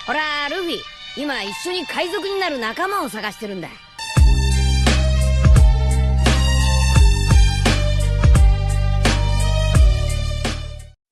ほら、ルフィ、今一緒に海賊になる仲間を探してるんだ。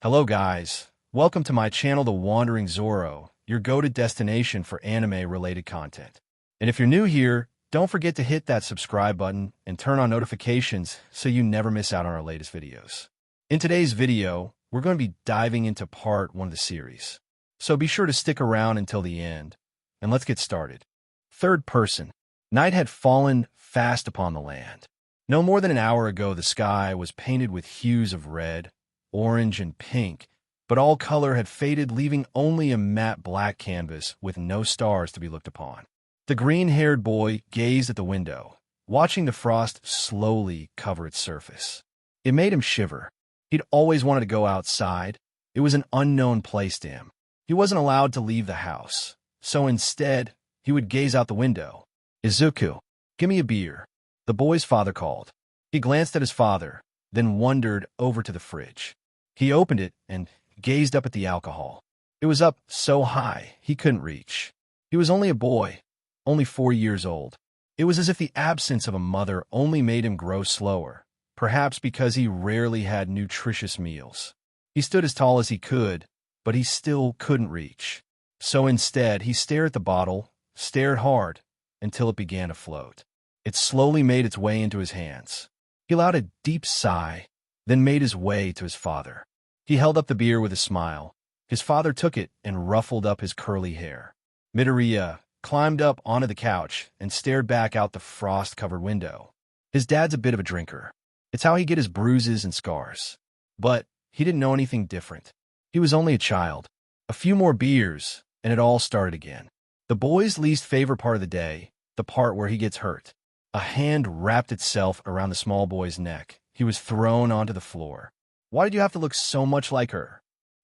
Hello guys, welcome to my channel The Wandering Zoro, your go-to destination for anime-related content. And if you're new here, don't forget to hit that subscribe button and turn on notifications so you never miss out on our latest videos. In today's video, we're going to be diving into part 1 of the series. So be sure to stick around until the end, and let's get started. Third person. Night had fallen fast upon the land. No more than an hour ago, the sky was painted with hues of red, orange, and pink, but all color had faded, leaving only a matte black canvas with no stars to be looked upon. The green-haired boy gazed at the window, watching the frost slowly cover its surface. It made him shiver. He'd always wanted to go outside. It was an unknown place to him. He wasn't allowed to leave the house, so instead, he would gaze out the window. "Izuku, give me a beer," the boy's father called. He glanced at his father, then wandered over to the fridge. He opened it and gazed up at the alcohol. It was up so high he couldn't reach. He was only a boy, only 4 years old. It was as if the absence of a mother only made him grow slower, perhaps because he rarely had nutritious meals. He stood as tall as he could, but he still couldn't reach. So instead, he stared at the bottle, stared hard, until it began to float. It slowly made its way into his hands. He allowed a deep sigh, then made his way to his father. He held up the beer with a smile. His father took it and ruffled up his curly hair. Midoriya climbed up onto the couch and stared back out the frost-covered window. His dad's a bit of a drinker. It's how he get his bruises and scars. But he didn't know anything different. He was only a child. A few more beers, and it all started again. The boy's least favorite part of the day, the part where he gets hurt. A hand wrapped itself around the small boy's neck. He was thrown onto the floor. "Why did you have to look so much like her?"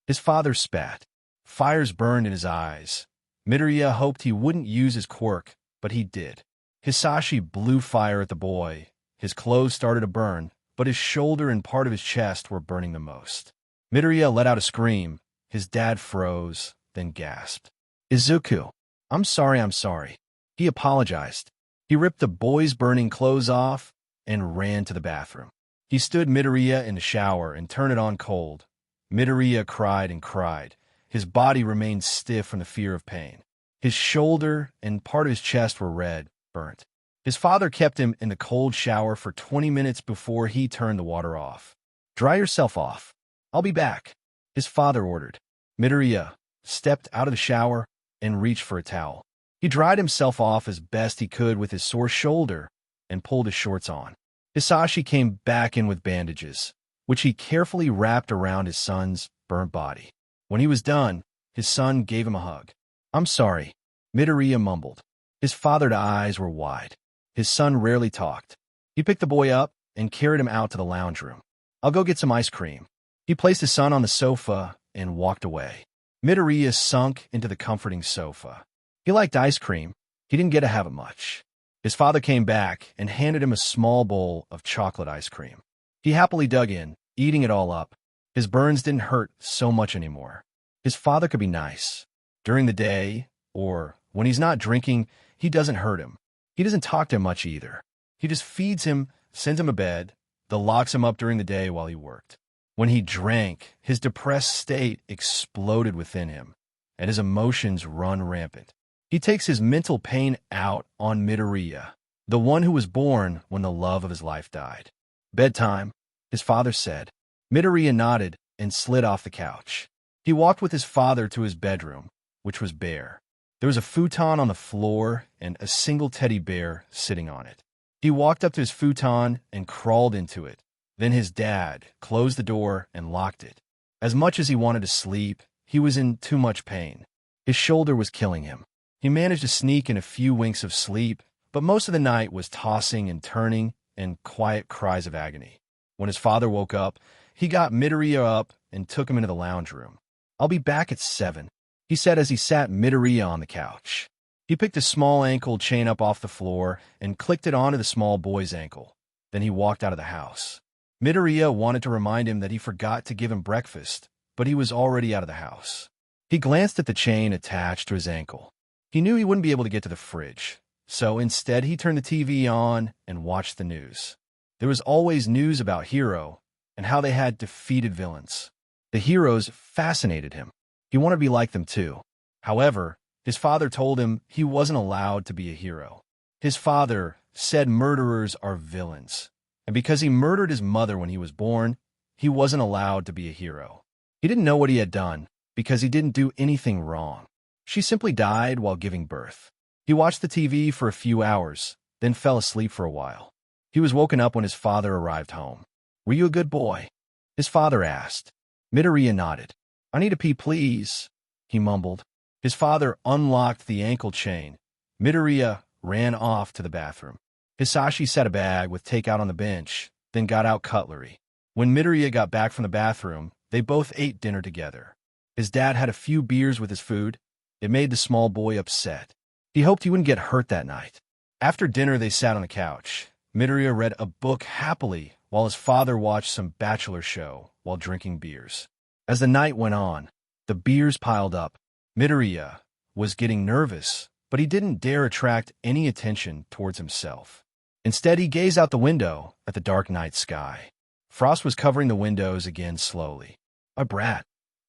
His father spat. Fires burned in his eyes. Midoriya hoped he wouldn't use his quirk, but he did. Hisashi blew fire at the boy. His clothes started to burn, but his shoulder and part of his chest were burning the most. Midoriya let out a scream. His dad froze, then gasped. "Izuku, I'm sorry. He apologized. He ripped the boy's burning clothes off and ran to the bathroom. He stood Midoriya in the shower and turned it on cold. Midoriya cried and cried. His body remained stiff from the fear of pain. His shoulder and part of his chest were red, burnt. His father kept him in the cold shower for 20 minutes before he turned the water off. "Dry yourself off. I'll be back," his father ordered. Midoriya stepped out of the shower and reached for a towel. He dried himself off as best he could with his sore shoulder and pulled his shorts on. Hisashi came back in with bandages, which he carefully wrapped around his son's burnt body. When he was done, his son gave him a hug. "I'm sorry," Midoriya mumbled. His father's eyes were wide. His son rarely talked. He picked the boy up and carried him out to the lounge room. "I'll go get some ice cream." He placed his son on the sofa and walked away. Midoriya sunk into the comforting sofa. He liked ice cream. He didn't get to have it much. His father came back and handed him a small bowl of chocolate ice cream. He happily dug in, eating it all up. His burns didn't hurt so much anymore. His father could be nice. During the day, or when he's not drinking, he doesn't hurt him. He doesn't talk to him much either. He just feeds him, sends him to bed, then locks him up during the day while he worked. When he drank, his depressed state exploded within him, and his emotions run rampant. He takes his mental pain out on Midoriya, the one who was born when the love of his life died. "Bedtime," his father said. Midoriya nodded and slid off the couch. He walked with his father to his bedroom, which was bare. There was a futon on the floor and a single teddy bear sitting on it. He walked up to his futon and crawled into it. Then his dad closed the door and locked it. As much as he wanted to sleep, he was in too much pain. His shoulder was killing him. He managed to sneak in a few winks of sleep, but most of the night was tossing and turning and quiet cries of agony. When his father woke up, he got Midoriya up and took him into the lounge room. "I'll be back at 7, he said as he sat Midoriya on the couch. He picked a small ankle chain up off the floor and clicked it onto the small boy's ankle. Then he walked out of the house. Midoriya wanted to remind him that he forgot to give him breakfast, but he was already out of the house. He glanced at the chain attached to his ankle. He knew he wouldn't be able to get to the fridge, so instead he turned the TV on and watched the news. There was always news about Hero and how they had defeated villains. The heroes fascinated him. He wanted to be like them too. However, his father told him he wasn't allowed to be a hero. His father said murderers are villains, and because he murdered his mother when he was born, he wasn't allowed to be a hero. He didn't know what he had done because he didn't do anything wrong. She simply died while giving birth. He watched the TV for a few hours, then fell asleep for a while. He was woken up when his father arrived home. "Were you a good boy?" his father asked. Midoriya nodded. "I need to pee, please," he mumbled. His father unlocked the ankle chain. Midoriya ran off to the bathroom. Hisashi set a bag with takeout on the bench, then got out cutlery. When Midoriya got back from the bathroom, they both ate dinner together. His dad had a few beers with his food. It made the small boy upset. He hoped he wouldn't get hurt that night. After dinner, they sat on the couch. Midoriya read a book happily while his father watched some bachelor show while drinking beers. As the night went on, the beers piled up. Midoriya was getting nervous, but he didn't dare attract any attention towards himself. Instead, he gazed out the window at the dark night sky. Frost was covering the windows again slowly. "A brat,"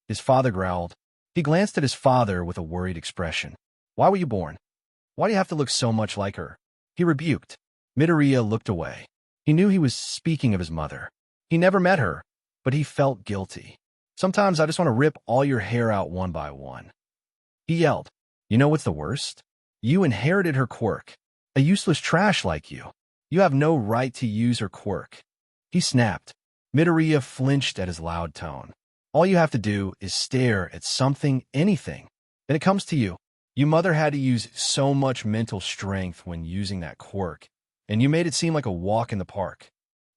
his father growled. He glanced at his father with a worried expression. "Why were you born? Why do you have to look so much like her?" he rebuked. Midoriya looked away. He knew he was speaking of his mother. He never met her, but he felt guilty. "Sometimes I just want to rip all your hair out one by one," he yelled. "You know what's the worst? You inherited her quirk. A useless trash like you. You have no right to use her quirk." He snapped. Midoriya flinched at his loud tone. "All you have to do is stare at something, anything. Then it comes to you. Your mother had to use so much mental strength when using that quirk, and you made it seem like a walk in the park."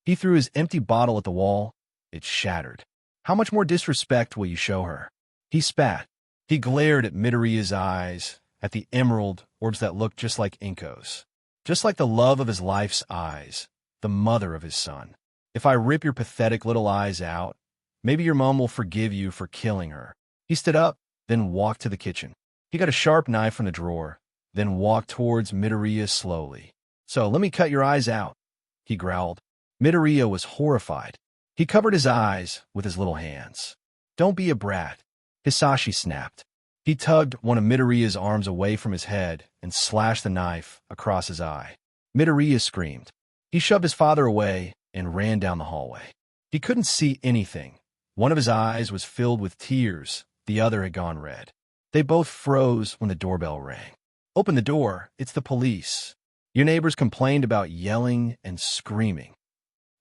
He threw his empty bottle at the wall. It shattered. "How much more disrespect will you show her?" He spat. He glared at Midoriya's eyes, at the emerald orbs that looked just like Inko's. Just like the love of his life's eyes, the mother of his son. "If I rip your pathetic little eyes out, maybe your mom will forgive you for killing her." He stood up, then walked to the kitchen. He got a sharp knife from the drawer, then walked towards Midoriya slowly. "So let me cut your eyes out," he growled. Midoriya was horrified. He covered his eyes with his little hands. "Don't be a brat," Hisashi snapped. He tugged one of Midoriya's arms away from his head and slashed the knife across his eye. Midoriya screamed. He shoved his father away and ran down the hallway. He couldn't see anything. One of his eyes was filled with tears. The other had gone red. They both froze when the doorbell rang. "Open the door. It's the police. Your neighbors complained about yelling and screaming."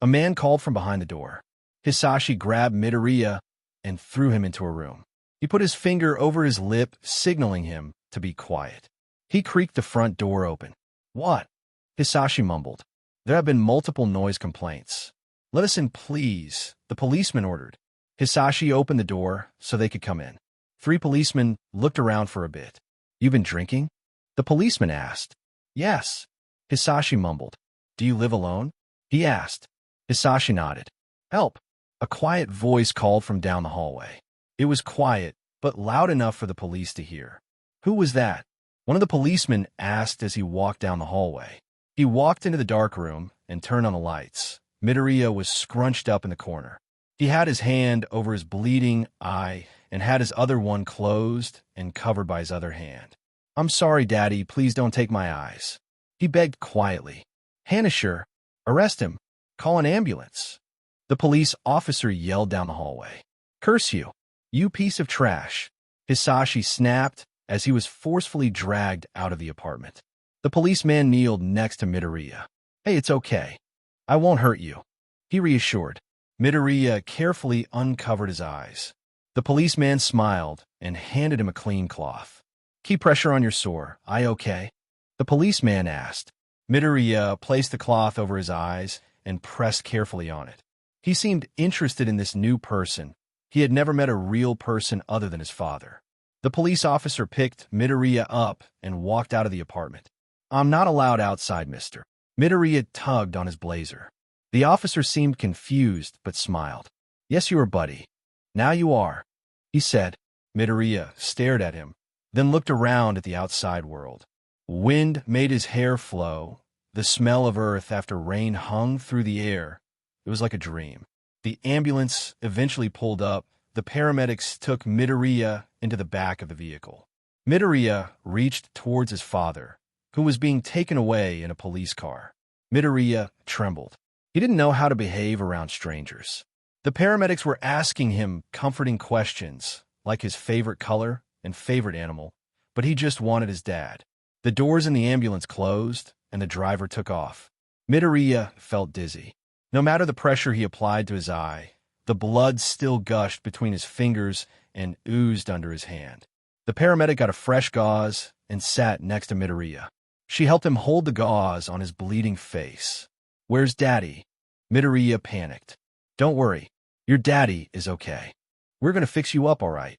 A man called from behind the door. Hisashi grabbed Midoriya and threw him into a room. He put his finger over his lip, signaling him to be quiet. He creaked the front door open. "What?" Hisashi mumbled. "There have been multiple noise complaints. Let us in, please," the policeman ordered. Hisashi opened the door so they could come in. 3 policemen looked around for a bit. "You've been drinking?" the policeman asked. "Yes," Hisashi mumbled. "Do you live alone?" he asked. Hisashi nodded. "Help!" A quiet voice called from down the hallway. It was quiet, but loud enough for the police to hear. "Who was that?" one of the policemen asked as he walked down the hallway. He walked into the dark room and turned on the lights. Midoriya was scrunched up in the corner. He had his hand over his bleeding eye and had his other one closed and covered by his other hand. "I'm sorry, Daddy. Please don't take my eyes," he begged quietly. "Hanisher, arrest him. Call an ambulance." The police officer yelled down the hallway. "Curse you, you piece of trash," Hisashi snapped as he was forcefully dragged out of the apartment. The policeman kneeled next to Midoriya. "Hey, it's okay. I won't hurt you," he reassured. Midoriya carefully uncovered his eyes. The policeman smiled and handed him a clean cloth. "Keep pressure on your sore. I okay?" the policeman asked. Midoriya placed the cloth over his eyes and pressed carefully on it. He seemed interested in this new person. He had never met a real person other than his father. The police officer picked Midoriya up and walked out of the apartment. "I'm not allowed outside, mister." Midoriya tugged on his blazer. The officer seemed confused but smiled. "Yes, you are, buddy. Now you are," he said. Midoriya stared at him, then looked around at the outside world. Wind made his hair flow. The smell of earth after rain hung through the air. It was like a dream. The ambulance eventually pulled up. The paramedics took Midoriya into the back of the vehicle. Midoriya reached towards his father, who was being taken away in a police car. Midoriya trembled. He didn't know how to behave around strangers. The paramedics were asking him comforting questions, like his favorite color and favorite animal, but he just wanted his dad. The doors in the ambulance closed, and the driver took off. Midoriya felt dizzy. No matter the pressure he applied to his eye, the blood still gushed between his fingers and oozed under his hand. The paramedic got a fresh gauze and sat next to Midoriya. She helped him hold the gauze on his bleeding face. "Where's Daddy?" Midoriya panicked. "Don't worry. Your daddy is okay. We're going to fix you up all right."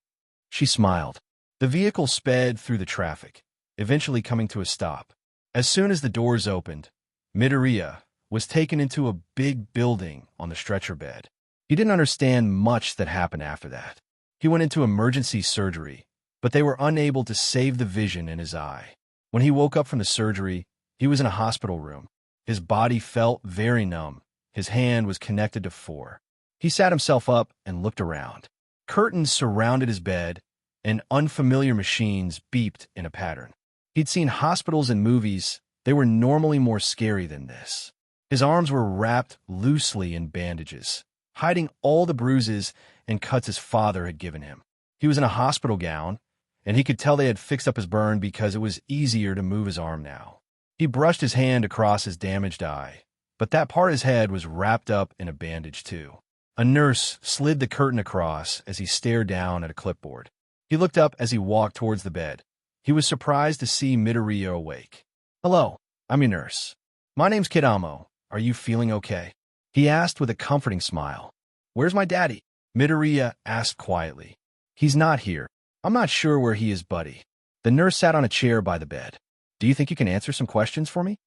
She smiled. The vehicle sped through the traffic, eventually coming to a stop. As soon as the doors opened, Midoriya was taken into a big building on the stretcher bed. He didn't understand much that happened after that. He went into emergency surgery, but they were unable to save the vision in his eye. When he woke up from the surgery, he was in a hospital room. His body felt very numb. His hand was connected to 4. He sat himself up and looked around. Curtains surrounded his bed, and unfamiliar machines beeped in a pattern. He'd seen hospitals in movies. They were normally more scary than this. His arms were wrapped loosely in bandages, hiding all the bruises and cuts his father had given him. He was in a hospital gown, and he could tell they had fixed up his burn because it was easier to move his arm now. He brushed his hand across his damaged eye, but that part of his head was wrapped up in a bandage too. A nurse slid the curtain across as he stared down at a clipboard. He looked up as he walked towards the bed. He was surprised to see Midoriya awake. "Hello, I'm your nurse. My name's Kidamo. Are you feeling okay?" He asked with a comforting smile. "Where's my daddy?" Midoriya asked quietly. "He's not here. I'm not sure where he is, buddy." The nurse sat on a chair by the bed. "Do you think you can answer some questions for me?"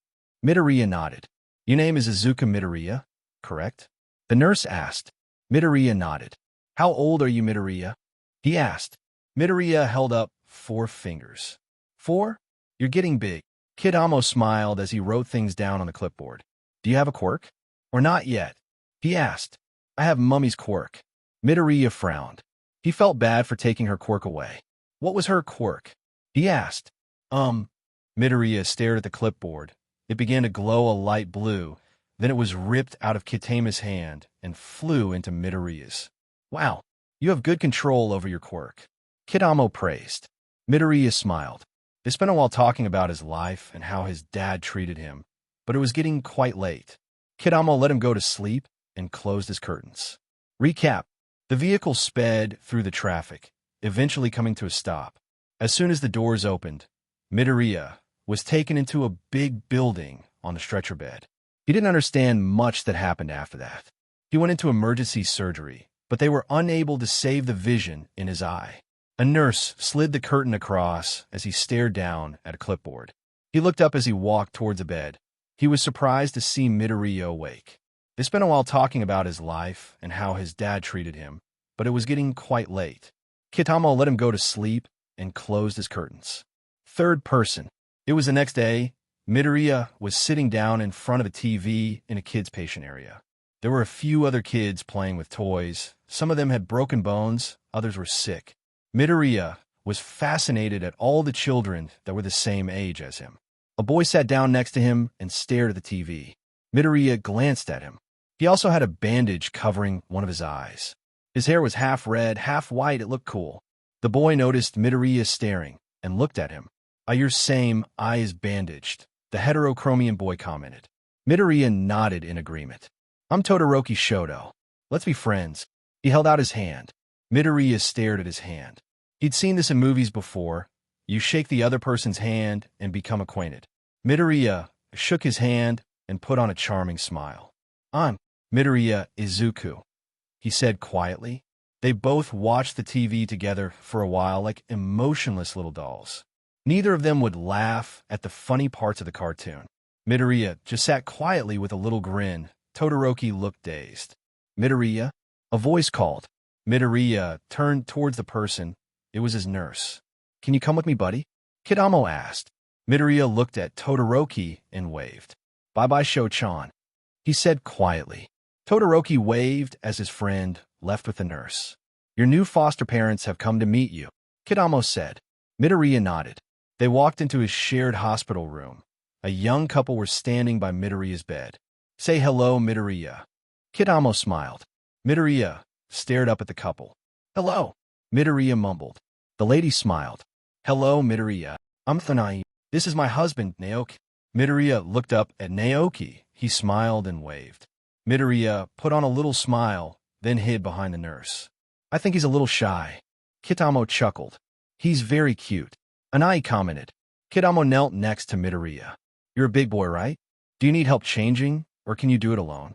Midoriya nodded. "Your name is Izuka Midoriya, correct?" The nurse asked. Midoriya nodded. "How old are you, Midoriya?" he asked. Midoriya held up 4 fingers. 4? You're getting big. Kidamo smiled as he wrote things down on the clipboard. "Do you have a quirk?" "Or not yet?" he asked. "I have Mummy's quirk." Midoriya frowned. He felt bad for taking her quirk away. "What was her quirk?" he asked. Midoriya stared at the clipboard. It began to glow a light blue. Then it was ripped out of Kitama's hand and flew into Midoriya's. "Wow, you have good control over your quirk," Kidamo praised. Midoriya smiled. They spent a while talking about his life and how his dad treated him, but it was getting quite late. Kidamo let him go to sleep and closed his curtains. Recap. The vehicle sped through the traffic, eventually coming to a stop. As soon as the doors opened, Midoriya was taken into a big building on the stretcher bed. He didn't understand much that happened after that. He went into emergency surgery, but they were unable to save the vision in his eye. A nurse slid the curtain across as he stared down at a clipboard. He looked up as he walked towards the bed. He was surprised to see Midoriya awake. They spent a while talking about his life and how his dad treated him, but it was getting quite late. Kitamo let him go to sleep and closed his curtains. Third person. It was the next day. Midoriya was sitting down in front of a TV in a kids' patient area. There were a few other kids playing with toys. Some of them had broken bones, others were sick. Midoriya was fascinated at all the children that were the same age as him. A boy sat down next to him and stared at the TV. Midoriya glanced at him. He also had a bandage covering one of his eyes. His hair was half red, half white. It looked cool. The boy noticed Midoriya staring and looked at him. "Your same eye is bandaged," the heterochromian boy commented. Midoriya nodded in agreement. "I'm Todoroki Shoto. Let's be friends." He held out his hand. Midoriya stared at his hand. He'd seen this in movies before. You shake the other person's hand and become acquainted. Midoriya shook his hand and put on a charming smile. "I'm Midoriya Izuku," he said quietly. They both watched the TV together for a while like emotionless little dolls. Neither of them would laugh at the funny parts of the cartoon. Midoriya just sat quietly with a little grin. Todoroki looked dazed. "Midoriya?" A voice called. Midoriya turned towards the person. It It was his nurse. "Can you come with me, buddy?" Kidamo asked. Midoriya looked at Todoroki and waved. "Bye-bye, Sho-chan," he said quietly. Todoroki waved as his friend left with the nurse. "Your new foster parents have come to meet you," Kidamo said. Midoriya nodded. They walked into his shared hospital room. A young couple were standing by Midoriya's bed. "Say hello, Midoriya." Kidamo smiled. Midoriya stared up at the couple. "Hello," Midoriya mumbled. The lady smiled. "Hello, Midoriya. I'm Thanai. This is my husband, Naoki." Midoriya looked up at Naoki. He smiled and waved. Midoriya put on a little smile, then hid behind the nurse. "I think he's a little shy." Kidamo chuckled. "He's very cute," Anai commented. Kidamo knelt next to Midoriya. "You're a big boy, right? Do you need help changing, or can you do it alone?"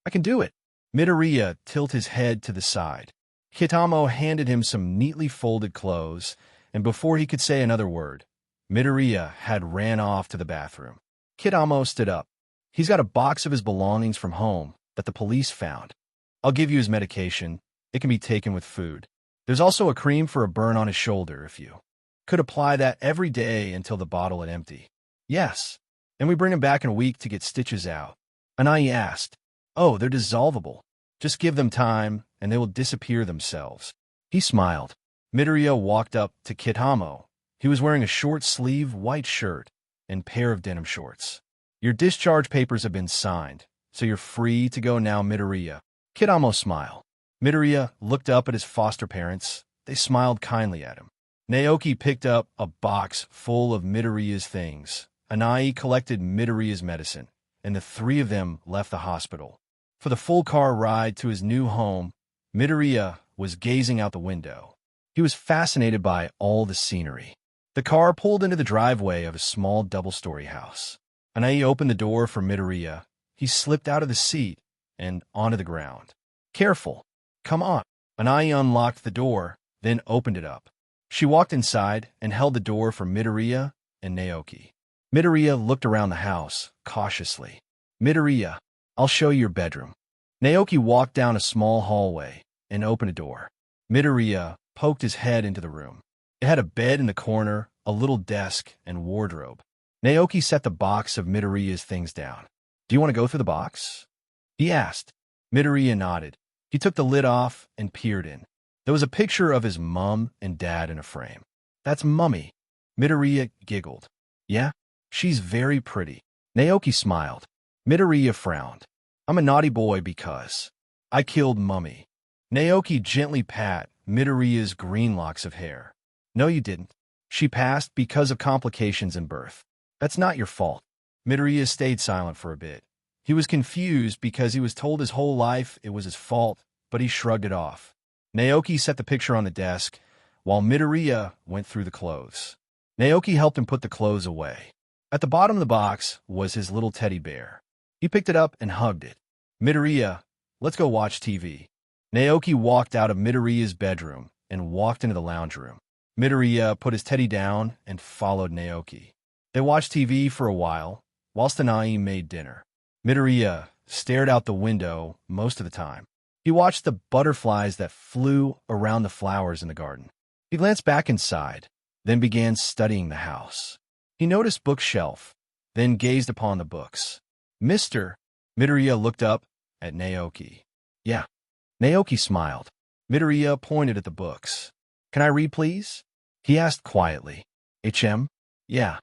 "I can do it." Midoriya tilted his head to the side. Kidamo handed him some neatly folded clothes, and before he could say another word, Midoriya had ran off to the bathroom. Kidamo stood up. "He's got a box of his belongings from home that the police found. I'll give you his medication. It can be taken with food. There's also a cream for a burn on his shoulder if you could apply that every day until the bottle is empty." "Yes. And we bring him back in a week to get stitches out." Anai asked. "Oh, they're dissolvable. Just give them time, and they will disappear themselves." He smiled. Midoriya walked up to Kidamo. He was wearing a short-sleeved white shirt and pair of denim shorts. "Your discharge papers have been signed, so you're free to go now, Midoriya." Kidamo smiled. Midoriya looked up at his foster parents. They smiled kindly at him. Naoki picked up a box full of Midoriya's things. Anai collected Midoriya's medicine, and the three of them left the hospital. For the full car ride to his new home, Midoriya was gazing out the window. He was fascinated by all the scenery. The car pulled into the driveway of a small double-story house. Anai opened the door for Midoriya. He slipped out of the seat and onto the ground. "Careful. Come on." Anai unlocked the door, then opened it up. She walked inside and held the door for Midoriya and Naoki. Midoriya looked around the house, cautiously. "Midoriya, I'll show you your bedroom." Naoki walked down a small hallway and opened a door. Midoriya poked his head into the room. It had a bed in the corner, a little desk, and wardrobe. Naoki set the box of Midoriya's things down. "Do you want to go through the box?" he asked. Midoriya nodded. He took the lid off and peered in. There was a picture of his mom and dad in a frame. "That's Mummy." Midoriya giggled. "Yeah, she's very pretty." Naoki smiled. Midoriya frowned. "I'm a naughty boy because I killed Mummy." Naoki gently pat Midoriya's green locks of hair. "No, you didn't. She passed because of complications in birth. That's not your fault." Midoriya stayed silent for a bit. He was confused because he was told his whole life it was his fault, but he shrugged it off. Naoki set the picture on the desk, while Midoriya went through the clothes. Naoki helped him put the clothes away. At the bottom of the box was his little teddy bear. He picked it up and hugged it. "Midoriya, let's go watch TV." Naoki walked out of Midoriya's bedroom and walked into the lounge room. Midoriya put his teddy down and followed Naoki. They watched TV for a while, whilst Anai made dinner. Midoriya stared out the window most of the time. He watched the butterflies that flew around the flowers in the garden. He glanced back inside, then began studying the house. He noticed bookshelf, then gazed upon the books. "Mister," Midoriya looked up at Naoki. "Yeah." Naoki smiled. Midoriya pointed at the books. "Can I read, please?" he asked quietly. "HM? Yeah.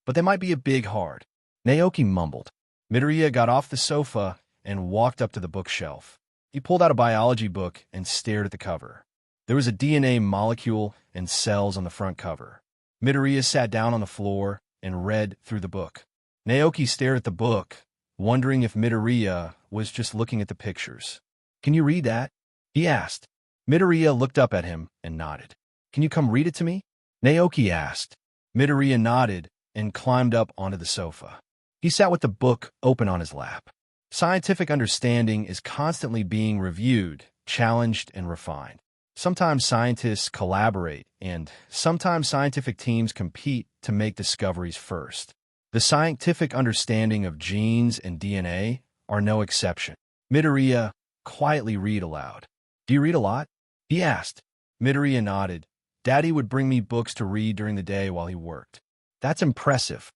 But they might be a big hard." Naoki mumbled. Midoriya got off the sofa and walked up to the bookshelf. He pulled out a biology book and stared at the cover. There was a DNA molecule and cells on the front cover. Midoriya sat down on the floor and read through the book. Naoki stared at the book, wondering if Midoriya was just looking at the pictures. "Can you read that?" he asked. Midoriya looked up at him and nodded. "Can you come read it to me?" Naoki asked. Midoriya nodded and climbed up onto the sofa. He sat with the book open on his lap. Scientific understanding is constantly being reviewed, challenged, and refined. Sometimes scientists collaborate, and sometimes scientific teams compete to make discoveries first. The scientific understanding of genes and DNA are no exception. Midoriya quietly read aloud. "Do you read a lot?" he asked. Midoriya nodded. Daddy would bring me books to read during the day while he worked. That's impressive.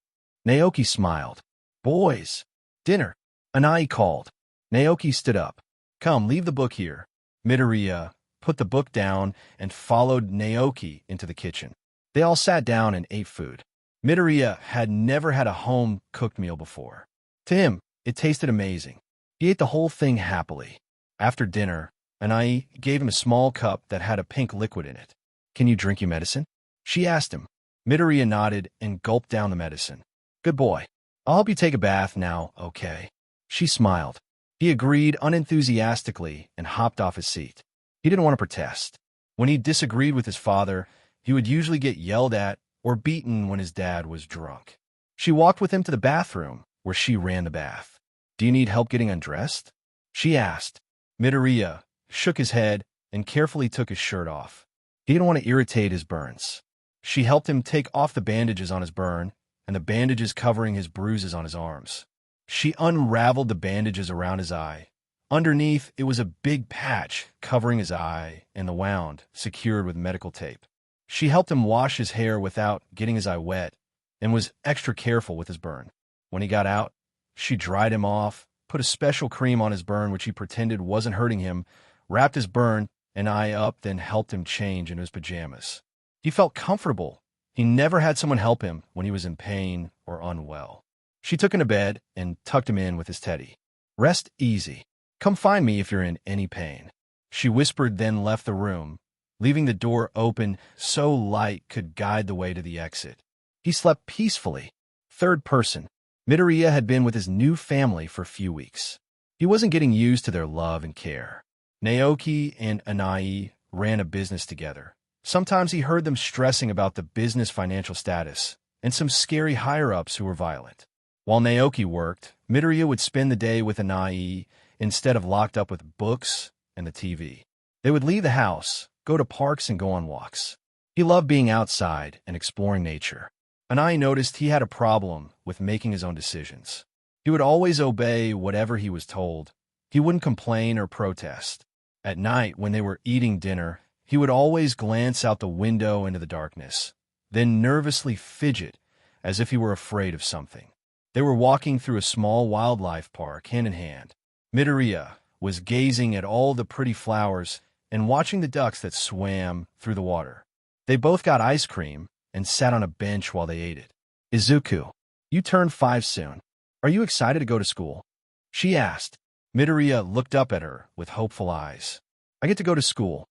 Naoki smiled. Boys. Dinner. Anai called. Naoki stood up. Come, leave the book here. Midoriya put the book down and followed Naoki into the kitchen. They all sat down and ate food. Midoriya had never had a home-cooked meal before. To him, it tasted amazing. He ate the whole thing happily. After dinner, Anai gave him a small cup that had a pink liquid in it. Can you drink your medicine? She asked him. Midoriya nodded and gulped down the medicine. Good boy. I'll help you take a bath now, okay? She smiled. He agreed unenthusiastically and hopped off his seat. He didn't want to protest. When he disagreed with his father, he would usually get yelled at or beaten when his dad was drunk. She walked with him to the bathroom, where she ran the bath. Do you need help getting undressed? She asked. Midoriya shook his head and carefully took his shirt off. He didn't want to irritate his burns. She helped him take off the bandages on his burn and the bandages covering his bruises on his arms. She unraveled the bandages around his eye. Underneath, it was a big patch covering his eye and the wound secured with medical tape. She helped him wash his hair without getting his eye wet and was extra careful with his burn. When he got out, she dried him off, put a special cream on his burn which he pretended wasn't hurting him, wrapped his burn and eye up, then helped him change into his pajamas. He felt comfortable. He never had someone help him when he was in pain or unwell. She took him to bed and tucked him in with his teddy. Rest easy. Come find me if you're in any pain. She whispered, then left the room, leaving the door open so light could guide the way to the exit. He slept peacefully. Third person. Midoriya had been with his new family for a few weeks. He wasn't getting used to their love and care. Naoki and Anai ran a business together. Sometimes he heard them stressing about the business financial status and some scary higher-ups who were violent. While Naoki worked, Midoriya would spend the day with Anai instead of locked up with books and the TV. They would leave the house, go to parks, and go on walks. He loved being outside and exploring nature. Anai noticed he had a problem with making his own decisions. He would always obey whatever he was told. He wouldn't complain or protest. At night, when they were eating dinner, he would always glance out the window into the darkness, then nervously fidget as if he were afraid of something. They were walking through a small wildlife park, hand in hand. Midoriya was gazing at all the pretty flowers and watching the ducks that swam through the water. They both got ice cream and sat on a bench while they ate it. Izuku, you turn 5 soon. Are you excited to go to school? She asked. Midoriya looked up at her with hopeful eyes. I get to go to school.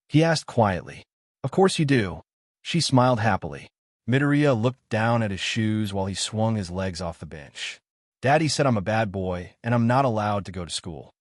He asked quietly. Of course you do. She smiled happily. Midoriya looked down at his shoes while he swung his legs off the bench. Daddy said I'm a bad boy and I'm not allowed to go to school.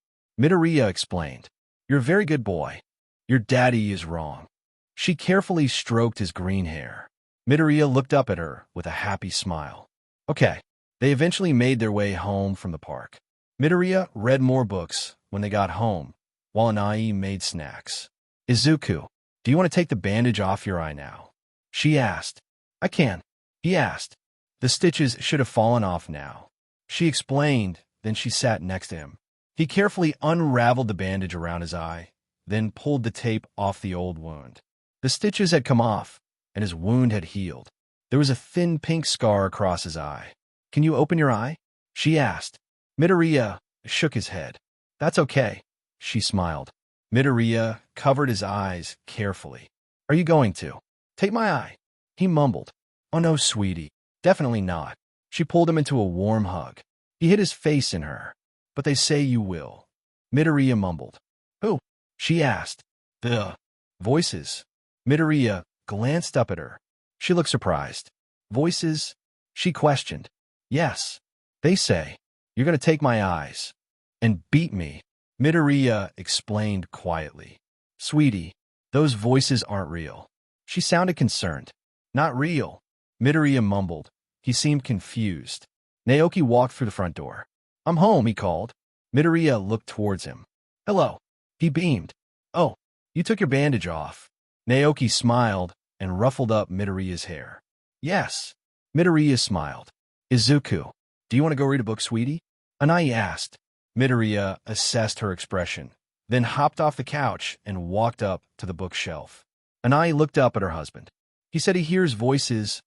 Midoriya explained. You're a very good boy. Your daddy is wrong. She carefully stroked his green hair. Midoriya looked up at her with a happy smile. Okay. They eventually made their way home from the park. Midoriya read more books when they got home, while Anai made snacks. Izuku, do you want to take the bandage off your eye now? She asked. I can. He asked. The stitches should have fallen off now. She explained, then she sat next to him. He carefully unraveled the bandage around his eye, then pulled the tape off the old wound. The stitches had come off, and his wound had healed. There was a thin pink scar across his eye. Can you open your eye? She asked. Midoriya shook his head. That's okay. She smiled. Midoriya covered his eyes carefully. Are you going to? Take my eye. He mumbled. Oh no, sweetie. Definitely not. She pulled him into a warm hug. He hid his face in her. But they say you will. Midoriya mumbled. Who? She asked. The voices. Midoriya glanced up at her. She looked surprised. Voices? She questioned. Yes. They say, you're going to take my eyes and beat me. Midoriya explained quietly. Sweetie, those voices aren't real. She sounded concerned. Not real. Midoriya mumbled. He seemed confused. Naoki walked through the front door. I'm home, he called. Midoriya looked towards him. Hello. He beamed. Oh, you took your bandage off. Naoki smiled and ruffled up Midoriya's hair. Yes. Midoriya smiled. Izuku, do you want to go read a book, sweetie? Anai asked. Midoriya assessed her expression, then hopped off the couch and walked up to the bookshelf. Anai looked up at her husband. He said he hears voices,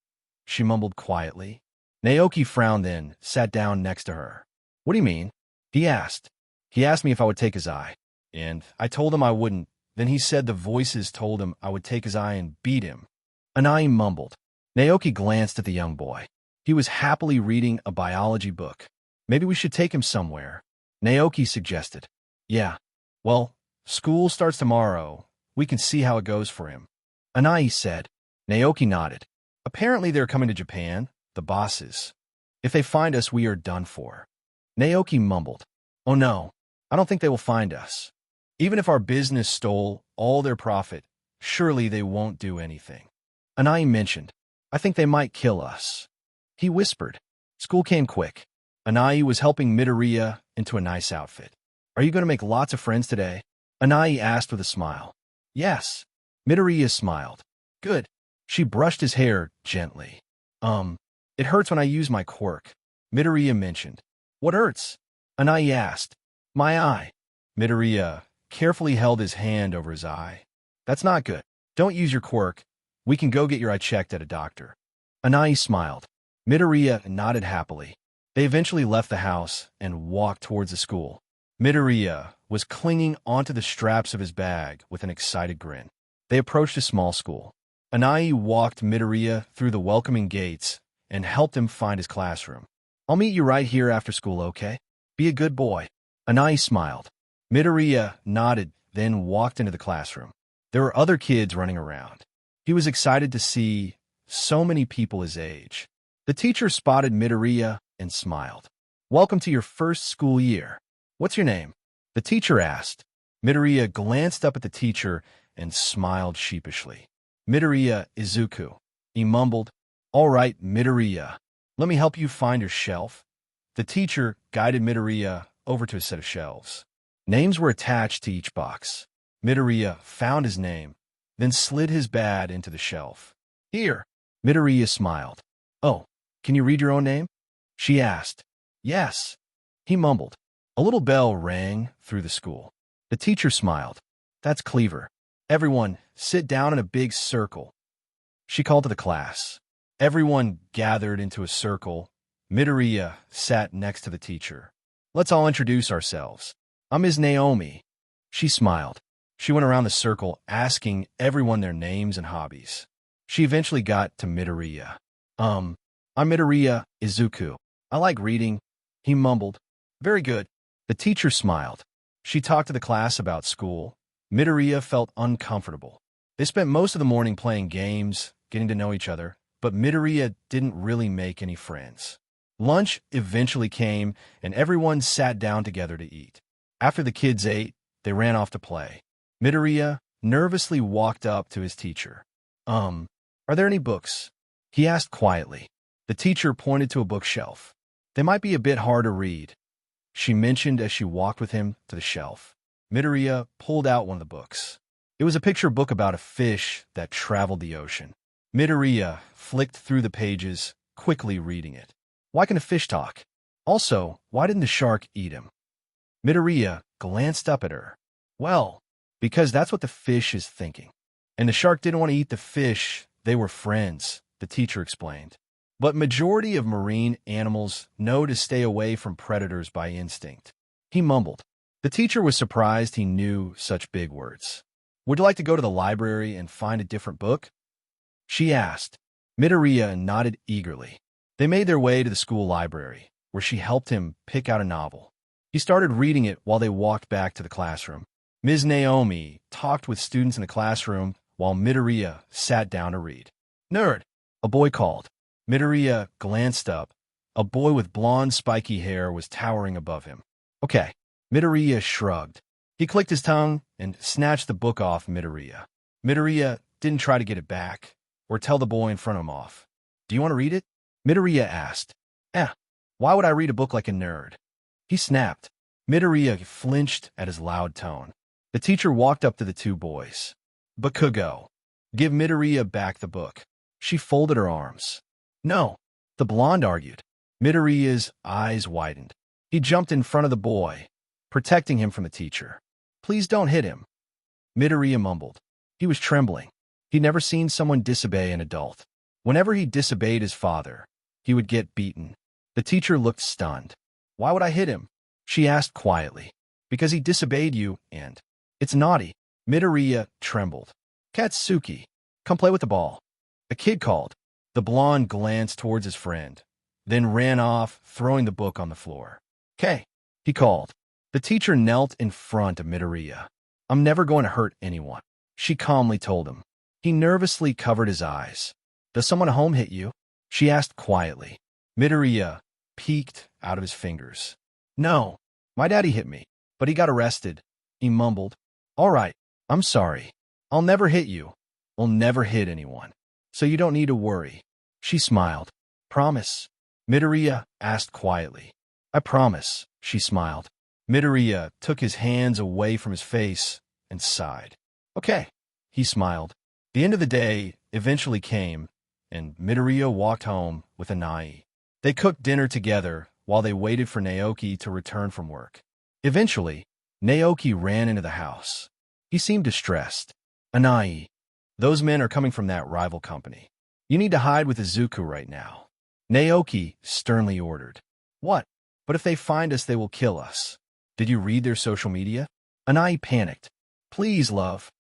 she mumbled quietly. Naoki frowned then, sat down next to her. What do you mean? He asked. He asked me if I would take his eye. And I told him I wouldn't. Then he said the voices told him I would take his eye and beat him. Anai mumbled. Naoki glanced at the young boy. He was happily reading a biology book. Maybe we should take him somewhere, Naoki suggested. Yeah. Well, school starts tomorrow. We can see how it goes for him, Anai said. Naoki nodded. Apparently they're coming to Japan, the bosses. If they find us, we are done for. Naoki mumbled. Oh no, I don't think they will find us. Even if our business stole all their profit, surely they won't do anything. Anai mentioned. I think they might kill us. He whispered. School came quick. Anai was helping Midoriya into a nice outfit. Are you going to make lots of friends today? Anai asked with a smile. Yes. Midoriya smiled. Good. She brushed his hair gently. It hurts when I use my quirk, Midoriya mentioned. What hurts? Anai asked. My eye. Midoriya carefully held his hand over his eye. That's not good. Don't use your quirk. We can go get your eye checked at a doctor. Anai smiled. Midoriya nodded happily. They eventually left the house and walked towards the school. Midoriya was clinging onto the straps of his bag with an excited grin. They approached a small school. Anai walked Midoriya through the welcoming gates and helped him find his classroom. I'll meet you right here after school, okay? Be a good boy. Anai smiled. Midoriya nodded, then walked into the classroom. There were other kids running around. He was excited to see so many people his age. The teacher spotted Midoriya and smiled. Welcome to your first school year. What's your name? The teacher asked. Midoriya glanced up at the teacher and smiled sheepishly. Midoriya Izuku. He mumbled. All right, Midoriya. Let me help you find your shelf. The teacher guided Midoriya over to a set of shelves. Names were attached to each box. Midoriya found his name, then slid his badge into the shelf. Here. Midoriya smiled. Oh, can you read your own name? She asked. Yes. He mumbled. A little bell rang through the school. The teacher smiled. That's Cleaver. Everyone, sit down in a big circle. She called to the class. Everyone gathered into a circle. Midoriya sat next to the teacher. Let's all introduce ourselves. I'm Ms. Naomi. She smiled. She went around the circle asking everyone their names and hobbies. She eventually got to Midoriya. I'm Midoriya Izuku. I like reading, he mumbled. Very good. The teacher smiled. She talked to the class about school. Midoriya felt uncomfortable. They spent most of the morning playing games, getting to know each other, but Midoriya didn't really make any friends. Lunch eventually came, and everyone sat down together to eat. After the kids ate, they ran off to play. Midoriya nervously walked up to his teacher. Are there any books? He asked quietly. The teacher pointed to a bookshelf. They might be a bit hard to read, she mentioned as she walked with him to the shelf. Midoriya pulled out one of the books. It was a picture book about a fish that traveled the ocean. Midoriya flicked through the pages, quickly reading it. Why can a fish talk? Also, why didn't the shark eat him? Midoriya glanced up at her. Well, because that's what the fish is thinking. And the shark didn't want to eat the fish. They were friends, the teacher explained. But majority of marine animals know to stay away from predators by instinct. He mumbled. The teacher was surprised he knew such big words. Would you like to go to the library and find a different book? She asked. Midoriya nodded eagerly. They made their way to the school library, where she helped him pick out a novel. He started reading it while they walked back to the classroom. Ms. Naomi talked with students in the classroom while Midoriya sat down to read. Nerd, a boy called. Midoriya glanced up. A boy with blonde, spiky hair was towering above him. Okay. Midoriya shrugged. He clicked his tongue and snatched the book off Midoriya. Midoriya didn't try to get it back or tell the boy in front of him off. Do you want to read it? Midoriya asked. Why would I read a book like a nerd? He snapped. Midoriya flinched at his loud tone. The teacher walked up to the two boys. Bakugo. Give Midoriya back the book. She folded her arms. No, the blonde argued. Midoriya's eyes widened. He jumped in front of the boy, protecting him from the teacher. Please don't hit him. Midoriya mumbled. He was trembling. He'd never seen someone disobey an adult. Whenever he disobeyed his father, he would get beaten. The teacher looked stunned. "Why would I hit him?" she asked quietly. "Because he disobeyed you, and it's naughty." Midoriya trembled. "Katsuki, come play with the ball," a kid called. The blonde glanced towards his friend, then ran off, throwing the book on the floor. "Kay," he called. The teacher knelt in front of Midoriya. "I'm never going to hurt anyone," she calmly told him. He nervously covered his eyes. "Does someone at home hit you?" she asked quietly. Midoriya peeked out of his fingers. "No, my daddy hit me, but he got arrested," he mumbled. "All right, I'm sorry. I'll never hit you. I'll never hit anyone, so you don't need to worry." She smiled. "Promise?" Midoriya asked quietly. "I promise," she smiled. Midoriya took his hands away from his face and sighed. "Okay," he smiled. The end of the day eventually came, and Midoriya walked home with Anai. They cooked dinner together while they waited for Naoki to return from work. Eventually, Naoki ran into the house. He seemed distressed. "Anai, those men are coming from that rival company. You need to hide with Izuku right now," Naoki sternly ordered. "What? But if they find us, they will kill us. Did you read their social media?" Anai panicked. "Please, love.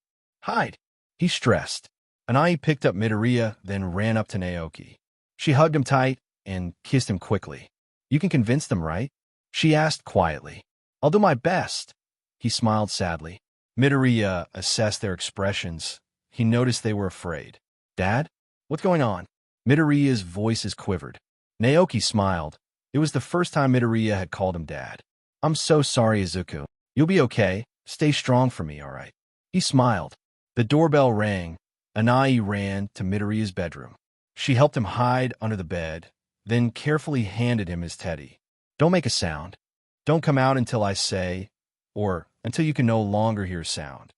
Hide." He stressed. Anai picked up Midoriya, then ran up to Naoki. She hugged him tight and kissed him quickly. "You can convince them, right?" she asked quietly. "I'll do my best." He smiled sadly. Midoriya assessed their expressions. He noticed they were afraid. "Dad? What's going on?" Midoriya's voices quivered. Naoki smiled. It was the first time Midoriya had called him Dad. "I'm so sorry, Izuku. You'll be okay. Stay strong for me, all right?" He smiled. The doorbell rang. Anai ran to Midoriya's bedroom. She helped him hide under the bed, then carefully handed him his teddy. "Don't make a sound. Don't come out until I say, or until you can no longer hear sound.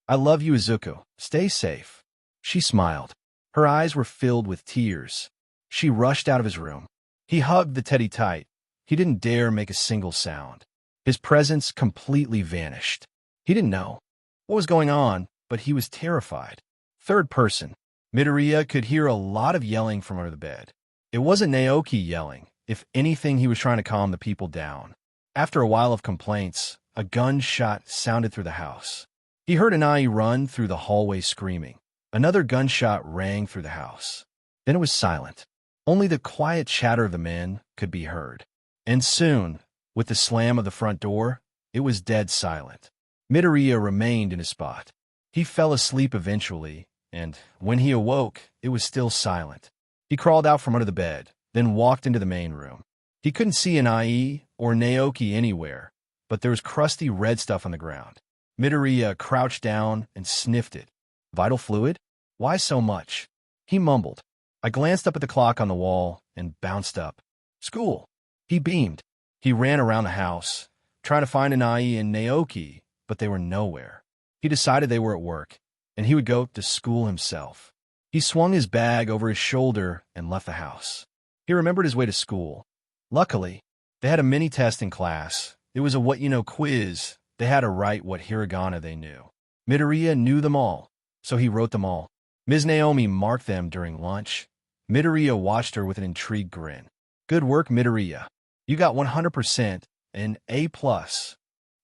I love you, Izuku. Stay safe." She smiled. Her eyes were filled with tears. She rushed out of his room. He hugged the teddy tight. He didn't dare make a single sound. His presence completely vanished. He didn't know what was going on, but he was terrified. Third person. Midoriya could hear a lot of yelling from under the bed. It wasn't Naoki yelling. If anything, he was trying to calm the people down. After a while of complaints, a gunshot sounded through the house. He heard Anai run through the hallway screaming. Another gunshot rang through the house. Then it was silent. Only the quiet chatter of the men could be heard. And soon, with the slam of the front door, it was dead silent. Midoriya remained in his spot. He fell asleep eventually, and when he awoke, it was still silent. He crawled out from under the bed, then walked into the main room. He couldn't see Anai or Naoki anywhere, but there was crusty red stuff on the ground. Midoriya crouched down and sniffed it. Vital fluid? Why so much? He mumbled. I glanced up at the clock on the wall and bounced up. School. He beamed. He ran around the house, trying to find Anai and Naoki, but they were nowhere. He decided they were at work, and he would go to school himself. He swung his bag over his shoulder and left the house. He remembered his way to school. Luckily, they had a mini-test in class. It was a what-you-know quiz. They had to write what hiragana they knew. Midoriya knew them all, so he wrote them all. Ms. Naomi marked them during lunch. Midoriya watched her with an intrigued grin. Good work, Midoriya. You got 100%, an A+.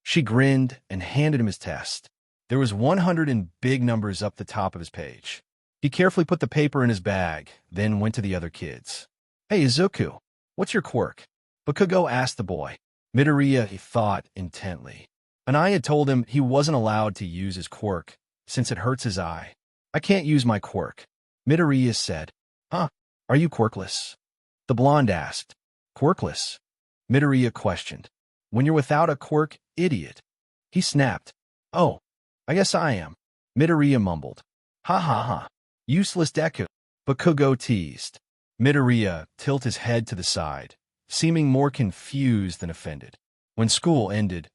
She grinned and handed him his test. There was 100 in big numbers up the top of his page. He carefully put the paper in his bag, then went to the other kids. Hey, Izuku, what's your quirk? Bakugo asked the boy. Midoriya, he thought intently. Anai had told him he wasn't allowed to use his quirk, since it hurts his eye. I can't use my quirk. Midoriya said. Huh? Are you quirkless? The blonde asked. Quirkless? Midoriya questioned. When you're without a quirk, idiot. He snapped. Oh, I guess I am. Midoriya mumbled. Ha ha ha. Useless Deku. Bakugo teased. Midoriya tilted his head to the side, seeming more confused than offended. When school ended,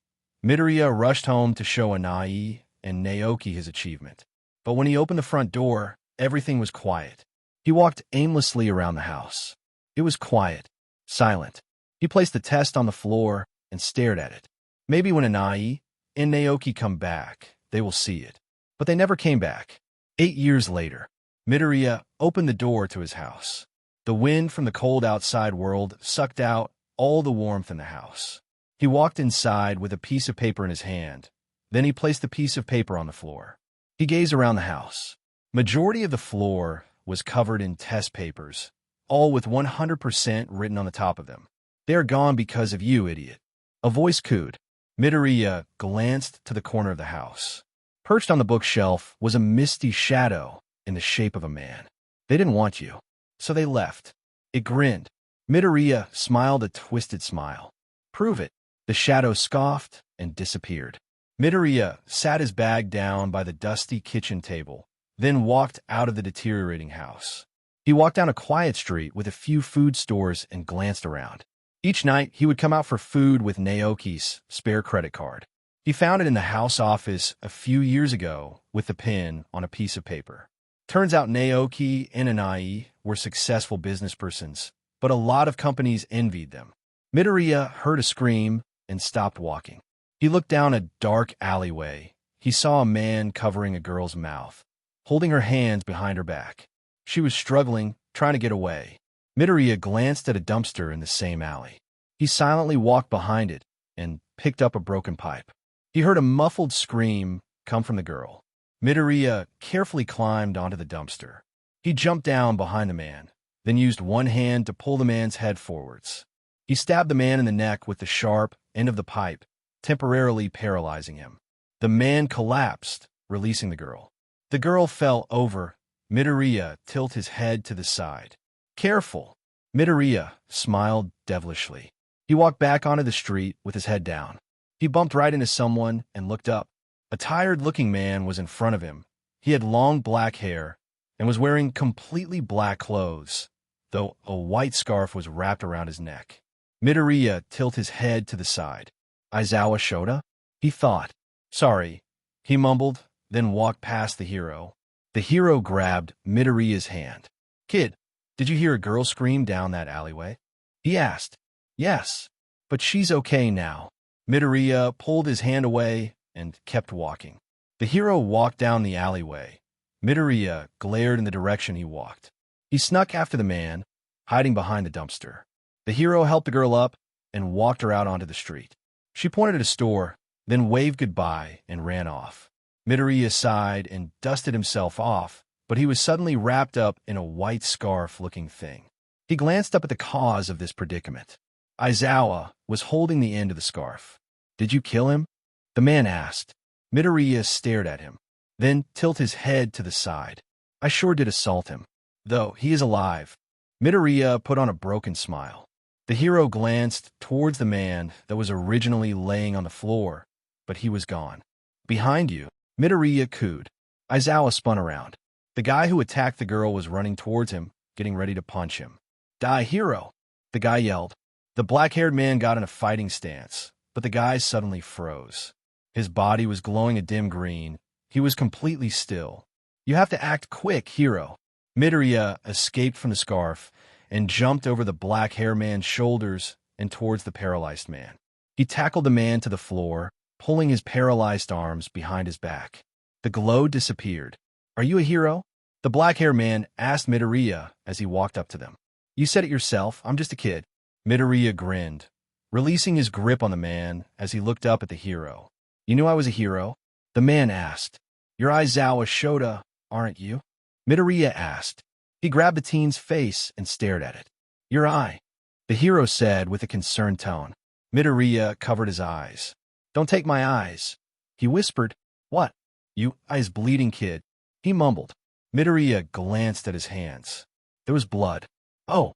Midoriya rushed home to show Anai and Naoki his achievement. But when he opened the front door, everything was quiet. He walked aimlessly around the house. It was quiet, silent. He placed the test on the floor and stared at it. Maybe when Anai and Naoki come back, they will see it. But they never came back. 8 years later, Midoriya opened the door to his house. The wind from the cold outside world sucked out all the warmth in the house. He walked inside with a piece of paper in his hand. Then he placed the piece of paper on the floor. He gazed around the house. Majority of the floor was covered in test papers, all with 100% written on the top of them. They are gone because of you, idiot. A voice cooed. Midoriya glanced to the corner of the house. Perched on the bookshelf was a misty shadow in the shape of a man. They didn't want you, so they left. It grinned. Midoriya smiled a twisted smile. Prove it. The shadow scoffed and disappeared. Midoriya sat his bag down by the dusty kitchen table, then walked out of the deteriorating house. He walked down a quiet street with a few food stores and glanced around. Each night, he would come out for food with Naoki's spare credit card. He found it in the house office a few years ago with the pin on a piece of paper. Turns out Naoki and Anai were successful businesspersons, but a lot of companies envied them. Midoriya heard a scream and stopped walking. He looked down a dark alleyway. He saw a man covering a girl's mouth, holding her hands behind her back. She was struggling, trying to get away. Midoriya glanced at a dumpster in the same alley. He silently walked behind it and picked up a broken pipe. He heard a muffled scream come from the girl. Midoriya carefully climbed onto the dumpster. He jumped down behind the man, then used one hand to pull the man's head forwards. He stabbed the man in the neck with the sharp end of the pipe, temporarily paralyzing him. The man collapsed, releasing the girl. The girl fell over. Midoriya tilted his head to the side. Careful. Midoriya smiled devilishly. He walked back onto the street with his head down. He bumped right into someone and looked up. A tired-looking man was in front of him. He had long black hair and was wearing completely black clothes, though a white scarf was wrapped around his neck. Midoriya tilted his head to the side. Aizawa Shota? He thought. Sorry, he mumbled, then walked past the hero. The hero grabbed Midoriya's hand. Kid, did you hear a girl scream down that alleyway? He asked. Yes, but she's okay now. Midoriya pulled his hand away and kept walking. The hero walked down the alleyway. Midoriya glared in the direction he walked. He snuck after the man, hiding behind the dumpster. The hero helped the girl up and walked her out onto the street. She pointed at a store, then waved goodbye and ran off. Midoriya sighed and dusted himself off, but he was suddenly wrapped up in a white scarf-looking thing. He glanced up at the cause of this predicament. Aizawa was holding the end of the scarf. Did you kill him? The man asked. Midoriya stared at him, then tilted his head to the side. I sure did assault him, though he is alive. Midoriya put on a broken smile. The hero glanced towards the man that was originally laying on the floor, but he was gone. Behind you, Midoriya cooed. Aizawa spun around. The guy who attacked the girl was running towards him, getting ready to punch him. Die, hero! The guy yelled. The black-haired man got in a fighting stance, but the guy suddenly froze. His body was glowing a dim green. He was completely still. You have to act quick, hero. Midoriya escaped from the scarf and jumped over the black-haired man's shoulders and towards the paralyzed man. He tackled the man to the floor, pulling his paralyzed arms behind his back. The glow disappeared. Are you a hero? The black-haired man asked Midoriya as he walked up to them. You said it yourself, I'm just a kid. Midoriya grinned, releasing his grip on the man as he looked up at the hero. You knew I was a hero? The man asked. You're Aizawa Shota, aren't you? Midoriya asked. He grabbed the teen's face and stared at it. You're I, the hero said with a concerned tone. Midoriya covered his eyes. Don't take my eyes. He whispered. What? You, eyes bleeding kid. He mumbled. Midoriya glanced at his hands. There was blood. Oh,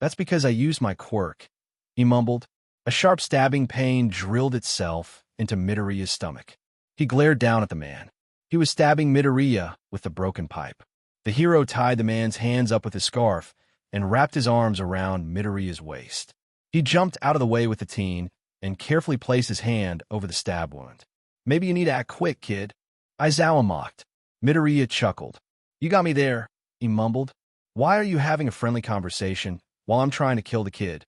that's because I used my quirk. He mumbled. A sharp stabbing pain drilled itself into Midoriya's stomach. He glared down at the man. He was stabbing Midoriya with the broken pipe. The hero tied the man's hands up with his scarf and wrapped his arms around Midoriya's waist. He jumped out of the way with the teen and carefully placed his hand over the stab wound. Maybe you need to act quick, kid. Aizawa mocked. Midoriya chuckled. You got me there, he mumbled. Why are you having a friendly conversation while I'm trying to kill the kid?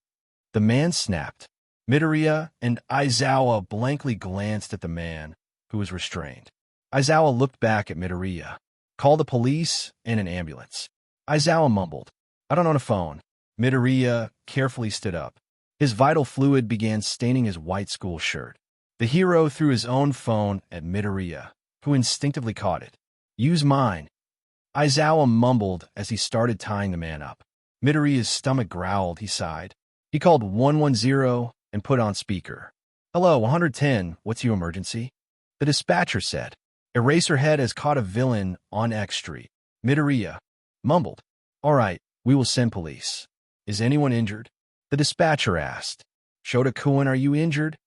The man snapped. Midoriya and Aizawa blankly glanced at the man, who was restrained. Aizawa looked back at Midoriya. Call the police and an ambulance. Aizawa mumbled. I don't own a phone. Midoriya carefully stood up. His vital fluid began staining his white school shirt. The hero threw his own phone at Midoriya, who instinctively caught it. Use mine. Aizawa mumbled as he started tying the man up. Midoriya's stomach growled, he sighed. He called 110 and put on speaker. Hello, 110, what's your emergency? The dispatcher said. Eraserhead has caught a villain on X Street. Midoriya mumbled. All right, we will send police. Is anyone injured? The dispatcher asked. Shota-kun, are you injured?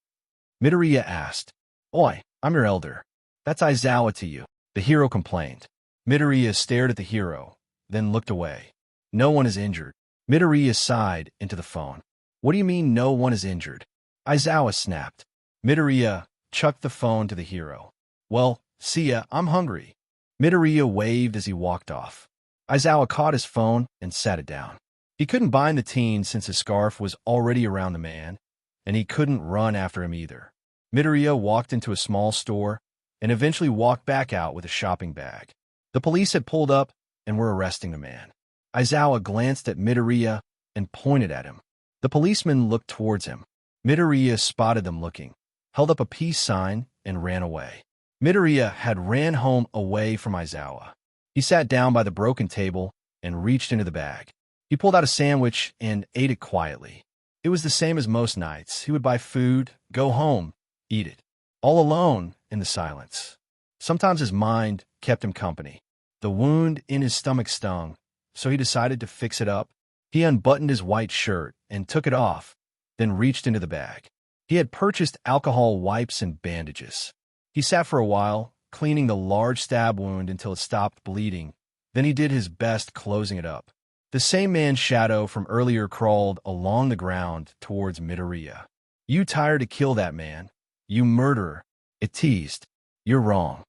Midoriya asked. Oi, I'm your elder. That's Aizawa to you, the hero complained. Midoriya stared at the hero, then looked away. No one is injured. Midoriya sighed into the phone. What do you mean no one is injured? Aizawa snapped. Midoriya chucked the phone to the hero. Well, see ya, I'm hungry. Midoriya waved as he walked off. Aizawa caught his phone and sat it down. He couldn't bind the teen since his scarf was already around the man, and he couldn't run after him either. Midoriya walked into a small store and eventually walked back out with a shopping bag. The police had pulled up and were arresting the man. Aizawa glanced at Midoriya and pointed at him. The policeman looked towards him. Midoriya spotted them looking, held up a peace sign, and ran away. Midoriya had ran home away from Aizawa. He sat down by the broken table and reached into the bag. He pulled out a sandwich and ate it quietly. It was the same as most nights. He would buy food, go home, eat it, all alone in the silence. Sometimes his mind kept him company. The wound in his stomach stung, so he decided to fix it up. He unbuttoned his white shirt and took it off, then reached into the bag. He had purchased alcohol wipes and bandages. He sat for a while, cleaning the large stab wound until it stopped bleeding. Then he did his best closing it up. The same man's shadow from earlier crawled along the ground towards Midoriya. You tired to kill that man? You murderer, it teased. You're wrong.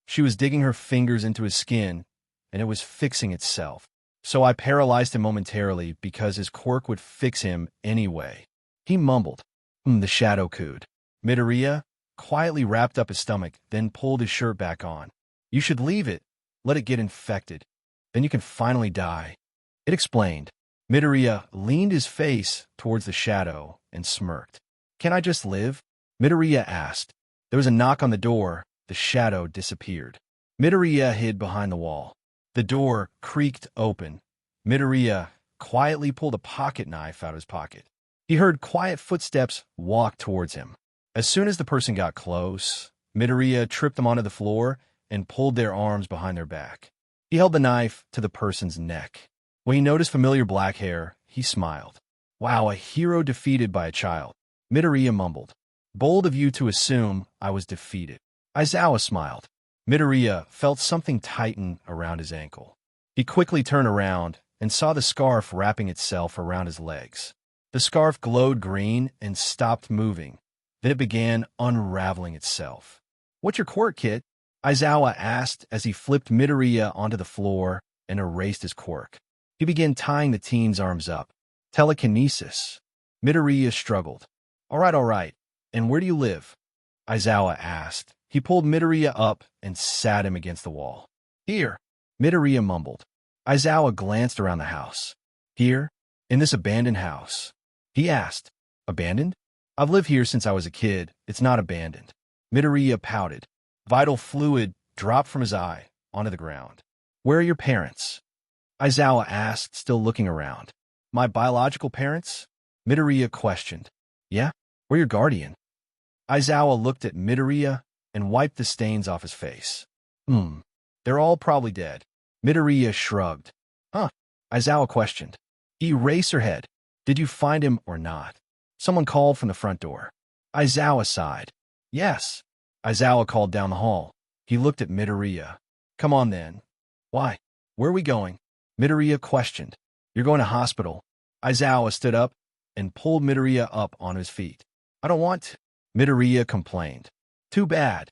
She was digging her fingers into his skin, and it was fixing itself. So I paralyzed him momentarily because his quirk would fix him anyway. He mumbled. The shadow cooed. Midoriya quietly wrapped up his stomach, then pulled his shirt back on. You should leave it. Let it get infected. Then you can finally die. It explained. Midoriya leaned his face towards the shadow and smirked. Can I just live? Midoriya asked. There was a knock on the door. The shadow disappeared. Midoriya hid behind the wall. The door creaked open. Midoriya quietly pulled a pocket knife out of his pocket. He heard quiet footsteps walk towards him. As soon as the person got close, Midoriya tripped them onto the floor and pulled their arms behind their back. He held the knife to the person's neck. When he noticed familiar black hair, he smiled. Wow, a hero defeated by a child. Midoriya mumbled. Bold of you to assume I was defeated. Aizawa smiled. Midoriya felt something tighten around his ankle. He quickly turned around and saw the scarf wrapping itself around his legs. The scarf glowed green and stopped moving. Then it began unraveling itself. What's your quirk, kid? Aizawa asked as he flipped Midoriya onto the floor and erased his quirk. He began tying the teen's arms up. Telekinesis. Midoriya struggled. All right. And where do you live? Aizawa asked. He pulled Midoriya up and sat him against the wall. Here. Midoriya mumbled. Aizawa glanced around the house. Here? In this abandoned house? He asked. Abandoned? I've lived here since I was a kid. It's not abandoned. Midoriya pouted. Vital fluid dropped from his eye onto the ground. Where are your parents? Aizawa asked, still looking around. My biological parents? Midoriya questioned. Yeah? We're your guardian. Aizawa looked at Midoriya and wiped the stains off his face. They're all probably dead. Midoriya shrugged. Huh? Aizawa questioned. Eraserhead. Did you find him or not? Someone called from the front door. Aizawa sighed. Yes. Aizawa called down the hall. He looked at Midoriya. Come on then. Why? Where are we going? Midoriya questioned. You're going to hospital. Aizawa stood up and pulled Midoriya up on his feet. I don't want to. Midoriya complained. Too bad.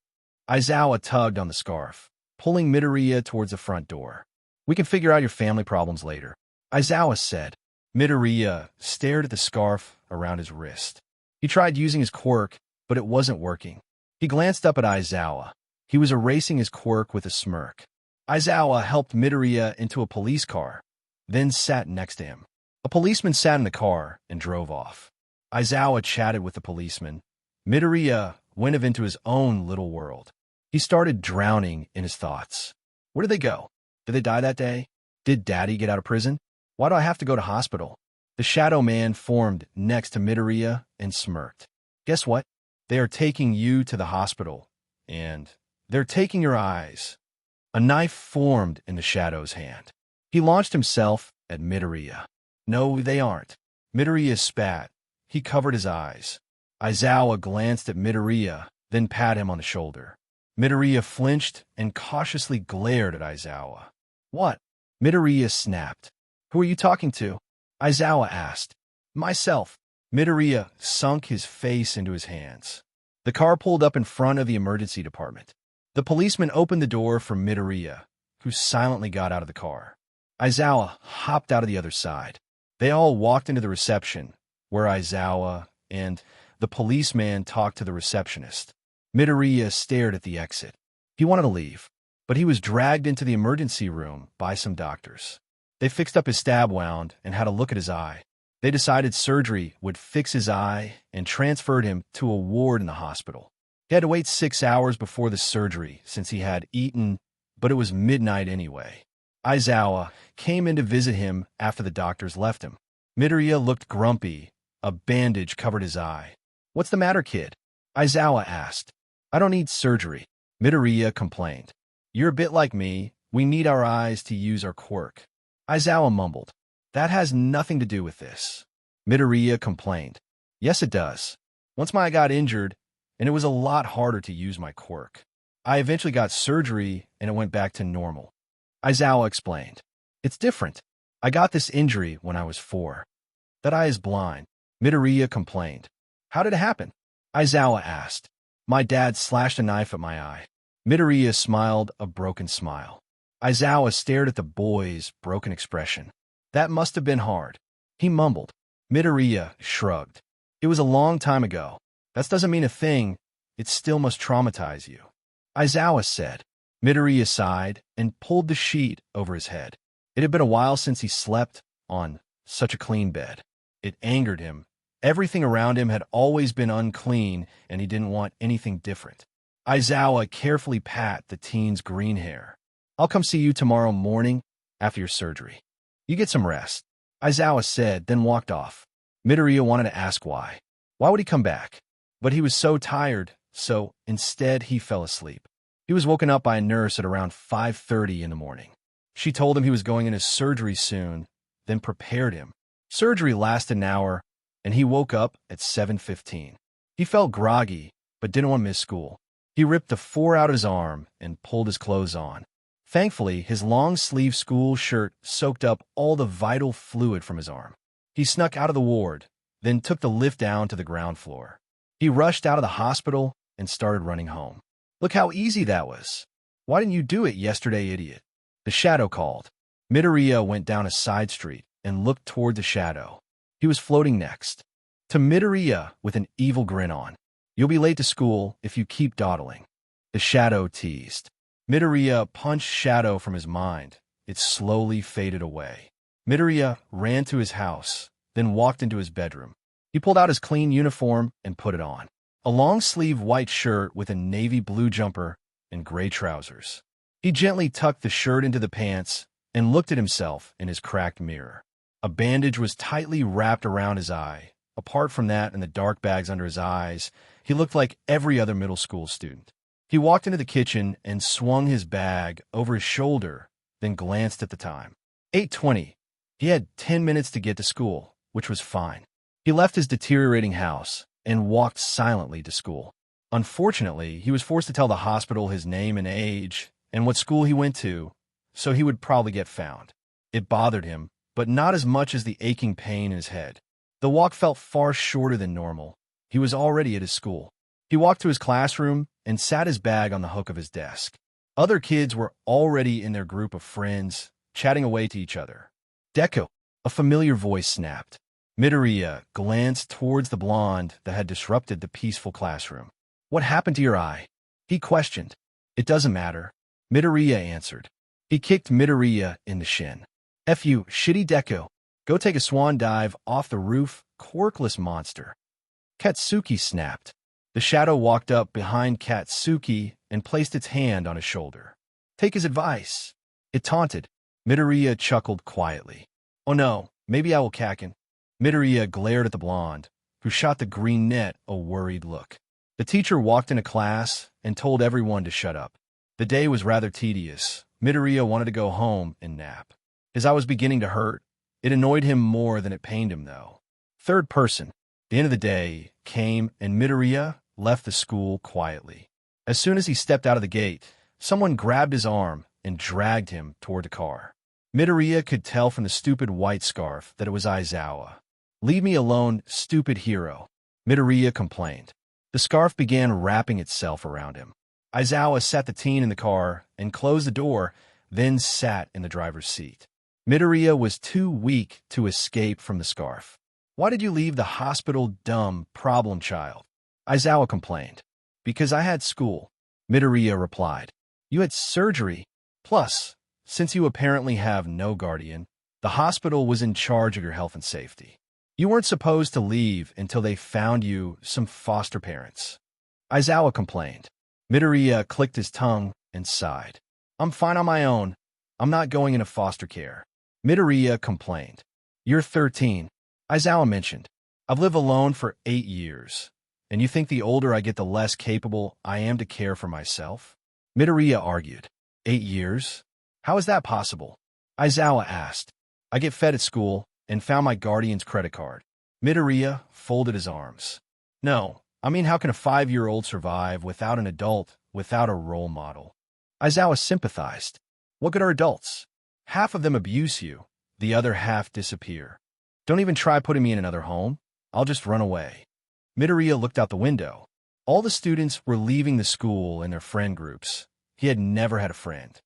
Aizawa tugged on the scarf, pulling Midoriya towards the front door. We can figure out your family problems later. Aizawa said. Midoriya stared at the scarf around his wrist. He tried using his quirk, but it wasn't working. He glanced up at Aizawa. He was erasing his quirk with a smirk. Aizawa helped Midoriya into a police car, then sat next to him. A policeman sat in the car and drove off. Aizawa chatted with the policeman. Midoriya went into his own little world. He started drowning in his thoughts. Where did they go? Did they die that day? Did Daddy get out of prison? Why do I have to go to hospital? The shadow man formed next to Midoriya and smirked. Guess what? They are taking you to the hospital, and they're taking your eyes. A knife formed in the shadow's hand. He launched himself at Midoriya. No, they aren't. Midoriya spat. He covered his eyes. Aizawa glanced at Midoriya, then pat him on the shoulder. Midoriya flinched and cautiously glared at Aizawa. What? Midoriya snapped. Who are you talking to? Aizawa asked. Myself. Midoriya sunk his face into his hands. The car pulled up in front of the emergency department. The policeman opened the door for Midoriya, who silently got out of the car. Aizawa hopped out of the other side. They all walked into the reception, where Aizawa and the policeman talked to the receptionist. Midoriya stared at the exit. He wanted to leave, but he was dragged into the emergency room by some doctors. They fixed up his stab wound and had a look at his eye. They decided surgery would fix his eye and transferred him to a ward in the hospital. He had to wait 6 hours before the surgery since he had eaten, but it was midnight anyway. Aizawa came in to visit him after the doctors left him. Midoriya looked grumpy. A bandage covered his eye. What's the matter, kid? Aizawa asked. I don't need surgery. Midoriya complained. You're a bit like me. We need our eyes to use our quirk. Aizawa mumbled. That has nothing to do with this. Midoriya complained. Yes, it does. Once my eye got injured, and it was a lot harder to use my quirk. I eventually got surgery, and it went back to normal. Aizawa explained. It's different. I got this injury when I was 4. That eye is blind. Midoriya complained. How did it happen? Aizawa asked. My dad slashed a knife at my eye. Midoriya smiled a broken smile. Aizawa stared at the boy's broken expression. That must have been hard. He mumbled. Midoriya shrugged. It was a long time ago. That doesn't mean a thing. It still must traumatize you. Aizawa said. Midoriya sighed and pulled the sheet over his head. It had been a while since he slept on such a clean bed. It angered him. Everything around him had always been unclean, and he didn't want anything different. Aizawa carefully pat the teen's green hair. I'll come see you tomorrow morning after your surgery. You get some rest, Aizawa said, then walked off. Midoriya wanted to ask why. Why would he come back? But he was so tired, so instead he fell asleep. He was woken up by a nurse at around 5:30 in the morning. She told him he was going into surgery soon, then prepared him. Surgery lasted an hour, and he woke up at 7:15. He felt groggy, but didn't want to miss school. He ripped the 4 out of his arm and pulled his clothes on. Thankfully, his long-sleeve school shirt soaked up all the vital fluid from his arm. He snuck out of the ward, then took the lift down to the ground floor. He rushed out of the hospital and started running home. Look how easy that was. Why didn't you do it yesterday, idiot? The shadow called. Midoriya went down a side street and looked toward the shadow. He was floating next. To Midoriya with an evil grin on. You'll be late to school if you keep dawdling. The shadow teased. Midoriya punched shadow from his mind. It slowly faded away. Midoriya ran to his house, then walked into his bedroom. He pulled out his clean uniform and put it on. A long-sleeve white shirt with a navy blue jumper and gray trousers. He gently tucked the shirt into the pants and looked at himself in his cracked mirror. A bandage was tightly wrapped around his eye. Apart from that and the dark bags under his eyes, he looked like every other middle school student. He walked into the kitchen and swung his bag over his shoulder, then glanced at the time. 8:20. He had 10 minutes to get to school, which was fine. He left his deteriorating house and walked silently to school. Unfortunately, he was forced to tell the hospital his name and age and what school he went to, so he would probably get found. It bothered him, but not as much as the aching pain in his head. The walk felt far shorter than normal. He was already at his school. He walked to his classroom and sat his bag on the hook of his desk. Other kids were already in their group of friends, chatting away to each other. Deku, a familiar voice snapped. Midoriya glanced towards the blonde that had disrupted the peaceful classroom. What happened to your eye? He questioned. It doesn't matter. Midoriya answered. He kicked Midoriya in the shin. F you, shitty Deku. Go take a swan dive off the roof, quirkless monster. Katsuki snapped. The shadow walked up behind Katsuki and placed its hand on his shoulder. Take his advice. It taunted. Midoriya chuckled quietly. Oh no, maybe I will kaken. Midoriya glared at the blonde, who shot the green net a worried look. The teacher walked into class and told everyone to shut up. The day was rather tedious. Midoriya wanted to go home and nap. His eye was beginning to hurt. It annoyed him more than it pained him, though. Third person. The end of the day came, and Midoriya left the school quietly. As soon as he stepped out of the gate, someone grabbed his arm and dragged him toward the car. Midoriya could tell from the stupid white scarf that it was Aizawa. Leave me alone, stupid hero, Midoriya complained. The scarf began wrapping itself around him. Aizawa sat the teen in the car and closed the door, then sat in the driver's seat. Midoriya was too weak to escape from the scarf. Why did you leave the hospital, dumb problem child? Aizawa complained. Because I had school, Midoriya replied. You had surgery. Plus, since you apparently have no guardian, the hospital was in charge of your health and safety. You weren't supposed to leave until they found you some foster parents. Aizawa complained. Midoriya clicked his tongue and sighed. I'm fine on my own. I'm not going into foster care. Midoriya complained. You're 13, Aizawa mentioned. I've lived alone for 8 years, and you think the older I get, the less capable I am to care for myself? Midoriya argued. 8 years? How is that possible? Aizawa asked. I get fed at school and found my guardian's credit card. Midoriya folded his arms. No, I mean, how can a 5-year-old survive without an adult, without a role model? Aizawa sympathized. What good are adults? Half of them abuse you, the other half disappear. Don't even try putting me in another home. I'll just run away. Midoriya looked out the window. All the students were leaving the school in their friend groups. He had never had a friend.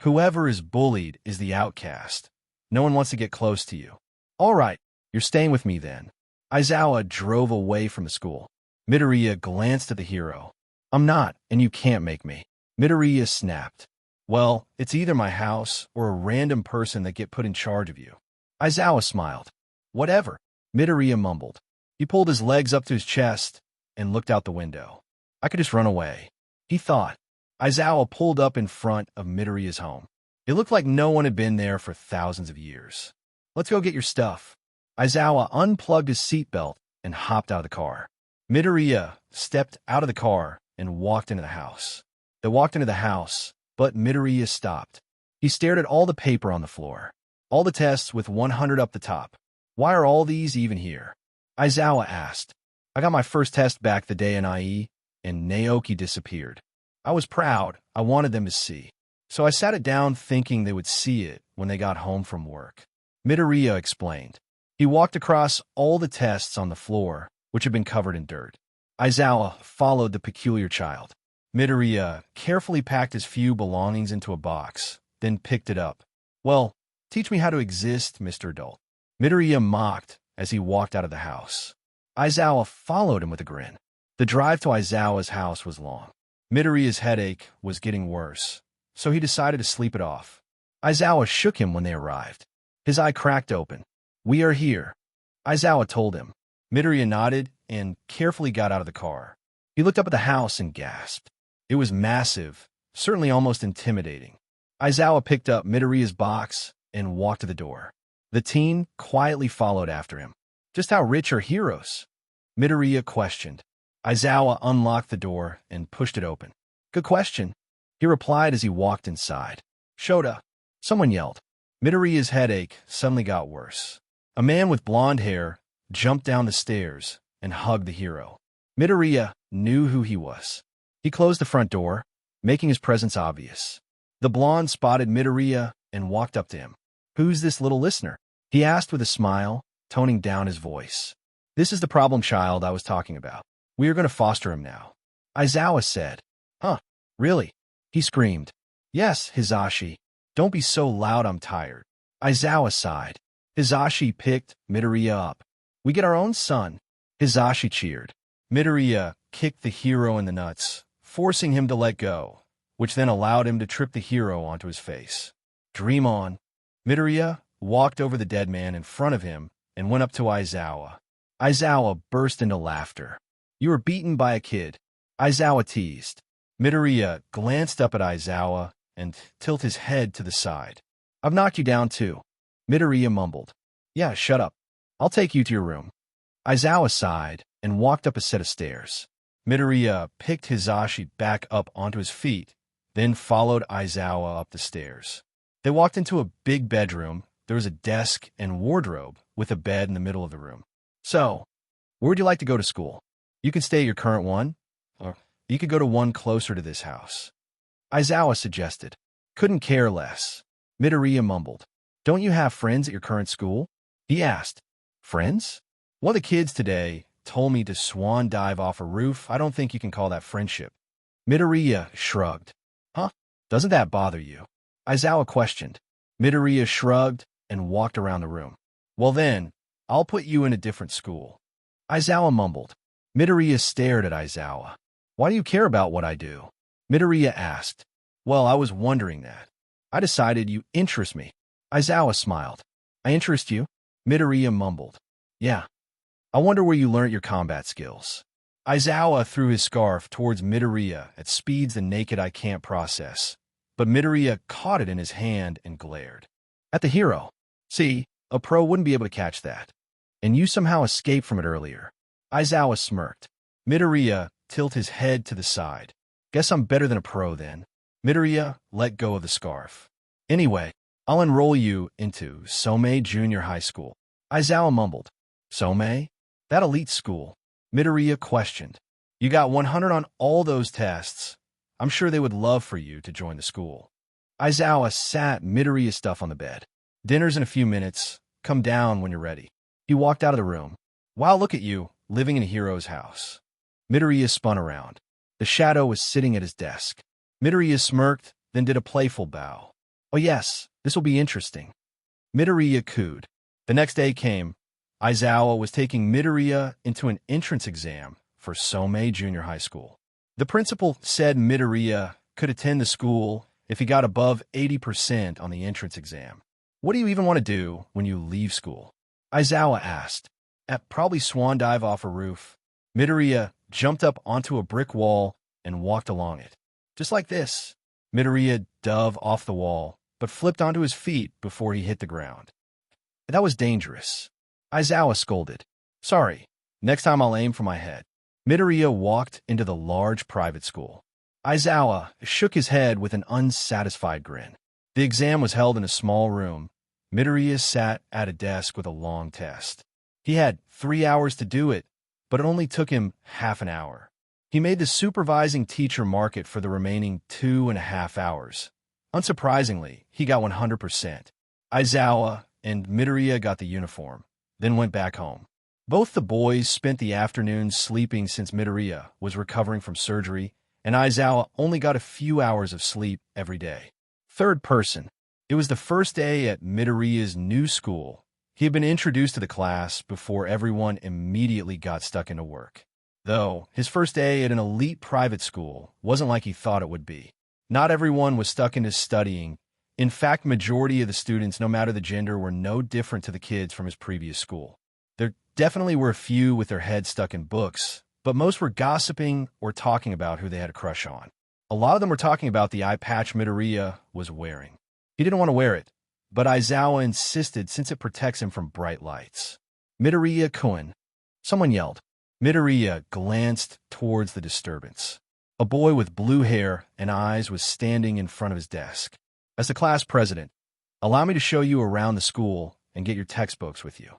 Whoever is bullied is the outcast. No one wants to get close to you. All right, you're staying with me then. Aizawa drove away from the school. Midoriya glanced at the hero. I'm not, and you can't make me. Midoriya snapped. Well, it's either my house or a random person that get put in charge of you. Aizawa smiled. Whatever, Midoriya mumbled. He pulled his legs up to his chest and looked out the window. I could just run away, he thought. Aizawa pulled up in front of Midoriya's home. It looked like no one had been there for thousands of years. Let's go get your stuff. Aizawa unplugged his seatbelt and hopped out of the car. Midoriya stepped out of the car and walked into the house. They walked into the house, but Midoriya stopped. He stared at all the paper on the floor. All the tests with 100 up the top. Why are all these even here? Aizawa asked. I got my first test back the day in IE, and Naoki disappeared. I was proud. I wanted them to see. So I sat it down thinking they would see it when they got home from work. Midoriya explained. He walked across all the tests on the floor, which had been covered in dirt. Aizawa followed the peculiar child. Midoriya carefully packed his few belongings into a box, then picked it up. Well, teach me how to exist, Mr. Adult. Midoriya mocked as he walked out of the house. Aizawa followed him with a grin. The drive to Aizawa's house was long. Midoriya's headache was getting worse, so he decided to sleep it off. Aizawa shook him when they arrived. His eye cracked open. We are here, Aizawa told him. Midoriya nodded and carefully got out of the car. He looked up at the house and gasped. It was massive, certainly almost intimidating. Aizawa picked up Midoriya's box and walked to the door. The teen quietly followed after him. Just how rich are heroes? Midoriya questioned. Aizawa unlocked the door and pushed it open. Good question, he replied as he walked inside. Shota, someone yelled. Midoriya's headache suddenly got worse. A man with blonde hair jumped down the stairs and hugged the hero. Midoriya knew who he was. He closed the front door, making his presence obvious. The blonde spotted Midoriya and walked up to him. Who's this little listener? He asked with a smile, toning down his voice. This is the problem child I was talking about. We are going to foster him now. Aizawa said. Huh, really? He screamed. Yes, Hizashi. Don't be so loud, I'm tired. Aizawa sighed. Hizashi picked Midoriya up. We get our own son. Hizashi cheered. Midoriya kicked the hero in the nuts, forcing him to let go, which then allowed him to trip the hero onto his face. Dream on. Midoriya walked over the dead man in front of him and went up to Aizawa. Aizawa burst into laughter. You were beaten by a kid, Aizawa teased. Midoriya glanced up at Aizawa and tilted his head to the side. I've knocked you down too. Midoriya mumbled. Yeah, shut up. I'll take you to your room. Aizawa sighed and walked up a set of stairs. Midoriya picked Hizashi back up onto his feet, then followed Aizawa up the stairs. They walked into a big bedroom. There was a desk and wardrobe with a bed in the middle of the room. So, where would you like to go to school? You can stay at your current one, or you could go to one closer to this house. Aizawa suggested. Couldn't care less. Midoriya mumbled. Don't you have friends at your current school? He asked. Friends? One of the kids today told me to swan dive off a roof. I don't think you can call that friendship. Midoriya shrugged. Huh? Doesn't that bother you? Aizawa questioned. Midoriya shrugged and walked around the room. Well then, I'll put you in a different school. Aizawa mumbled. Midoriya stared at Aizawa. Why do you care about what I do? Midoriya asked. Well, I was wondering that. I decided you interest me. Aizawa smiled. I interest you? Midoriya mumbled. Yeah. I wonder where you learnt your combat skills. Aizawa threw his scarf towards Midoriya at speeds the naked eye can't process, but Midoriya caught it in his hand and glared. At the hero. See, a pro wouldn't be able to catch that. And you somehow escaped from it earlier. Aizawa smirked. Midoriya tilted his head to the side. Guess I'm better than a pro then. Midoriya let go of the scarf. Anyway, I'll enroll you into Somei Junior High School. Aizawa mumbled. Somei? That elite school? Midoriya questioned. You got 100 on all those tests. I'm sure they would love for you to join the school. Aizawa sat Midoriya's stuff on the bed. Dinner's in a few minutes. Come down when you're ready. He walked out of the room. Wow, look at you, living in a hero's house. Midoriya spun around. The shadow was sitting at his desk. Midoriya smirked, then did a playful bow. Oh yes, this will be interesting. Midoriya cooed. The next day came. Aizawa was taking Midoriya into an entrance exam for Somei Junior High School. The principal said Midoriya could attend the school if he got above 80% on the entrance exam. What do you even want to do when you leave school? Aizawa asked. Probably swan dive off a roof. Midoriya jumped up onto a brick wall and walked along it. Just like this. Midoriya dove off the wall, but flipped onto his feet before he hit the ground. That was dangerous. Aizawa scolded. Sorry, next time I'll aim for my head. Midoriya walked into the large private school. Aizawa shook his head with an unsatisfied grin. The exam was held in a small room. Midoriya sat at a desk with a long test. He had 3 hours to do it, but it only took him half an hour. He made the supervising teacher mark it for the remaining 2.5 hours. Unsurprisingly, he got 100%. Aizawa and Midoriya got the uniform, then went back home. Both the boys spent the afternoon sleeping since Midoriya was recovering from surgery, and Aizawa only got a few hours of sleep every day. Third person. It was the first day at Midoriya's new school. He had been introduced to the class before everyone immediately got stuck into work. Though, his first day at an elite private school wasn't like he thought it would be. Not everyone was stuck into studying. In fact, majority of the students, no matter the gender, were no different to the kids from his previous school. There definitely were a few with their heads stuck in books, but most were gossiping or talking about who they had a crush on. A lot of them were talking about the eye patch Midoriya was wearing. He didn't want to wear it, but Aizawa insisted since it protects him from bright lights. Midoriya-kun. Someone yelled. Midoriya glanced towards the disturbance. A boy with blue hair and eyes was standing in front of his desk. As the class president, allow me to show you around the school and get your textbooks with you,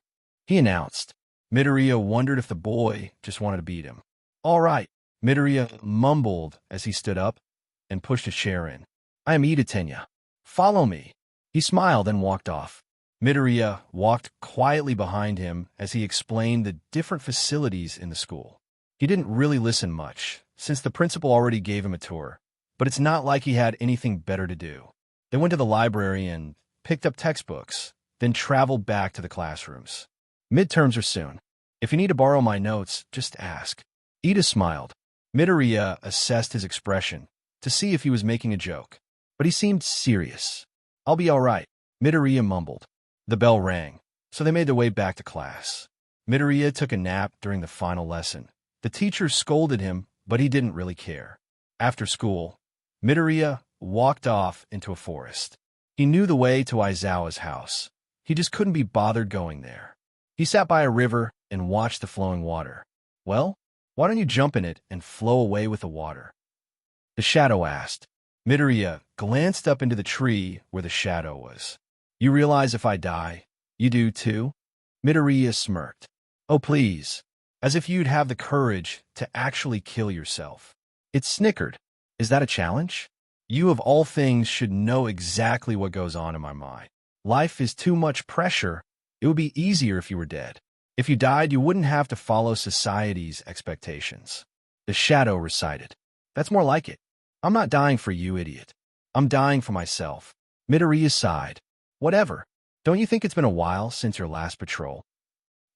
he announced. Midoriya wondered if the boy just wanted to beat him. All right, Midoriya mumbled as he stood up and pushed a chair in. I am Ida Tenya. Follow me. He smiled and walked off. Midoriya walked quietly behind him as he explained the different facilities in the school. He didn't really listen much, since the principal already gave him a tour, but it's not like he had anything better to do. They went to the library and picked up textbooks, then traveled back to the classrooms. Midterms are soon. If you need to borrow my notes, just ask. Ida smiled. Midoriya assessed his expression to see if he was making a joke, but he seemed serious. I'll be all right, Midoriya mumbled. The bell rang, so they made their way back to class. Midoriya took a nap during the final lesson. The teacher scolded him, but he didn't really care. After school, Midoriya walked off into a forest. He knew the way to Aizawa's house. He just couldn't be bothered going there. He sat by a river and watched the flowing water. Well, why don't you jump in it and flow away with the water? The shadow asked. Midoriya glanced up into the tree where the shadow was. You realize if I die, you do too? Midoriya smirked. Oh, please. As if you'd have the courage to actually kill yourself. It snickered. Is that a challenge? You of all things should know exactly what goes on in my mind. Life is too much pressure. It would be easier if you were dead. If you died, you wouldn't have to follow society's expectations. The shadow recited. That's more like it. I'm not dying for you, idiot. I'm dying for myself. Midoriya sighed. Whatever. Don't you think it's been a while since your last patrol?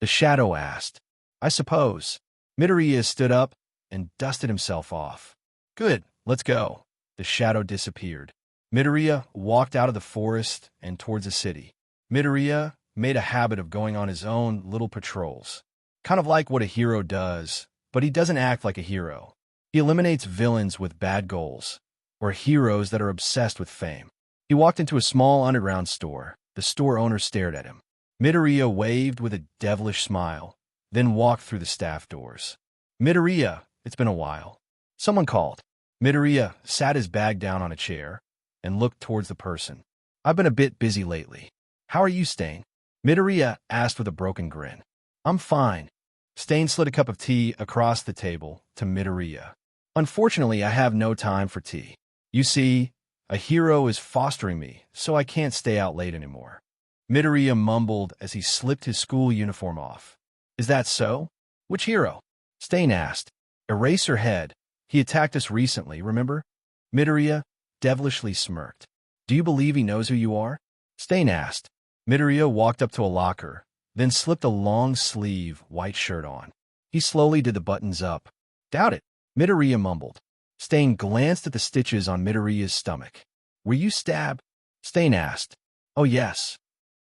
The shadow asked. I suppose. Midoriya stood up and dusted himself off. Good, let's go. The shadow disappeared. Midoriya walked out of the forest and towards the city. Midoriya made a habit of going on his own little patrols. Kind of like what a hero does, but he doesn't act like a hero. He eliminates villains with bad goals, or heroes that are obsessed with fame. He walked into a small underground store. The store owner stared at him. Midoriya waved with a devilish smile, then walked through the staff doors. Midoriya, it's been a while. Someone called. Midoriya sat his bag down on a chair and looked towards the person. I've been a bit busy lately. How are you, Stain? Midoriya asked with a broken grin. I'm fine. Stain slid a cup of tea across the table to Midoriya. Unfortunately, I have no time for tea. You see, a hero is fostering me, so I can't stay out late anymore. Midoriya mumbled as he slipped his school uniform off. Is that so? Which hero? Stain asked. Eraserhead. He attacked us recently, remember? Midoriya devilishly smirked. Do you believe he knows who you are? Stain asked. Midoriya walked up to a locker, then slipped a long-sleeve white shirt on. He slowly did the buttons up. Doubt it, Midoriya mumbled. Stain glanced at the stitches on Midoriya's stomach. Were you stabbed? Stain asked. Oh, yes.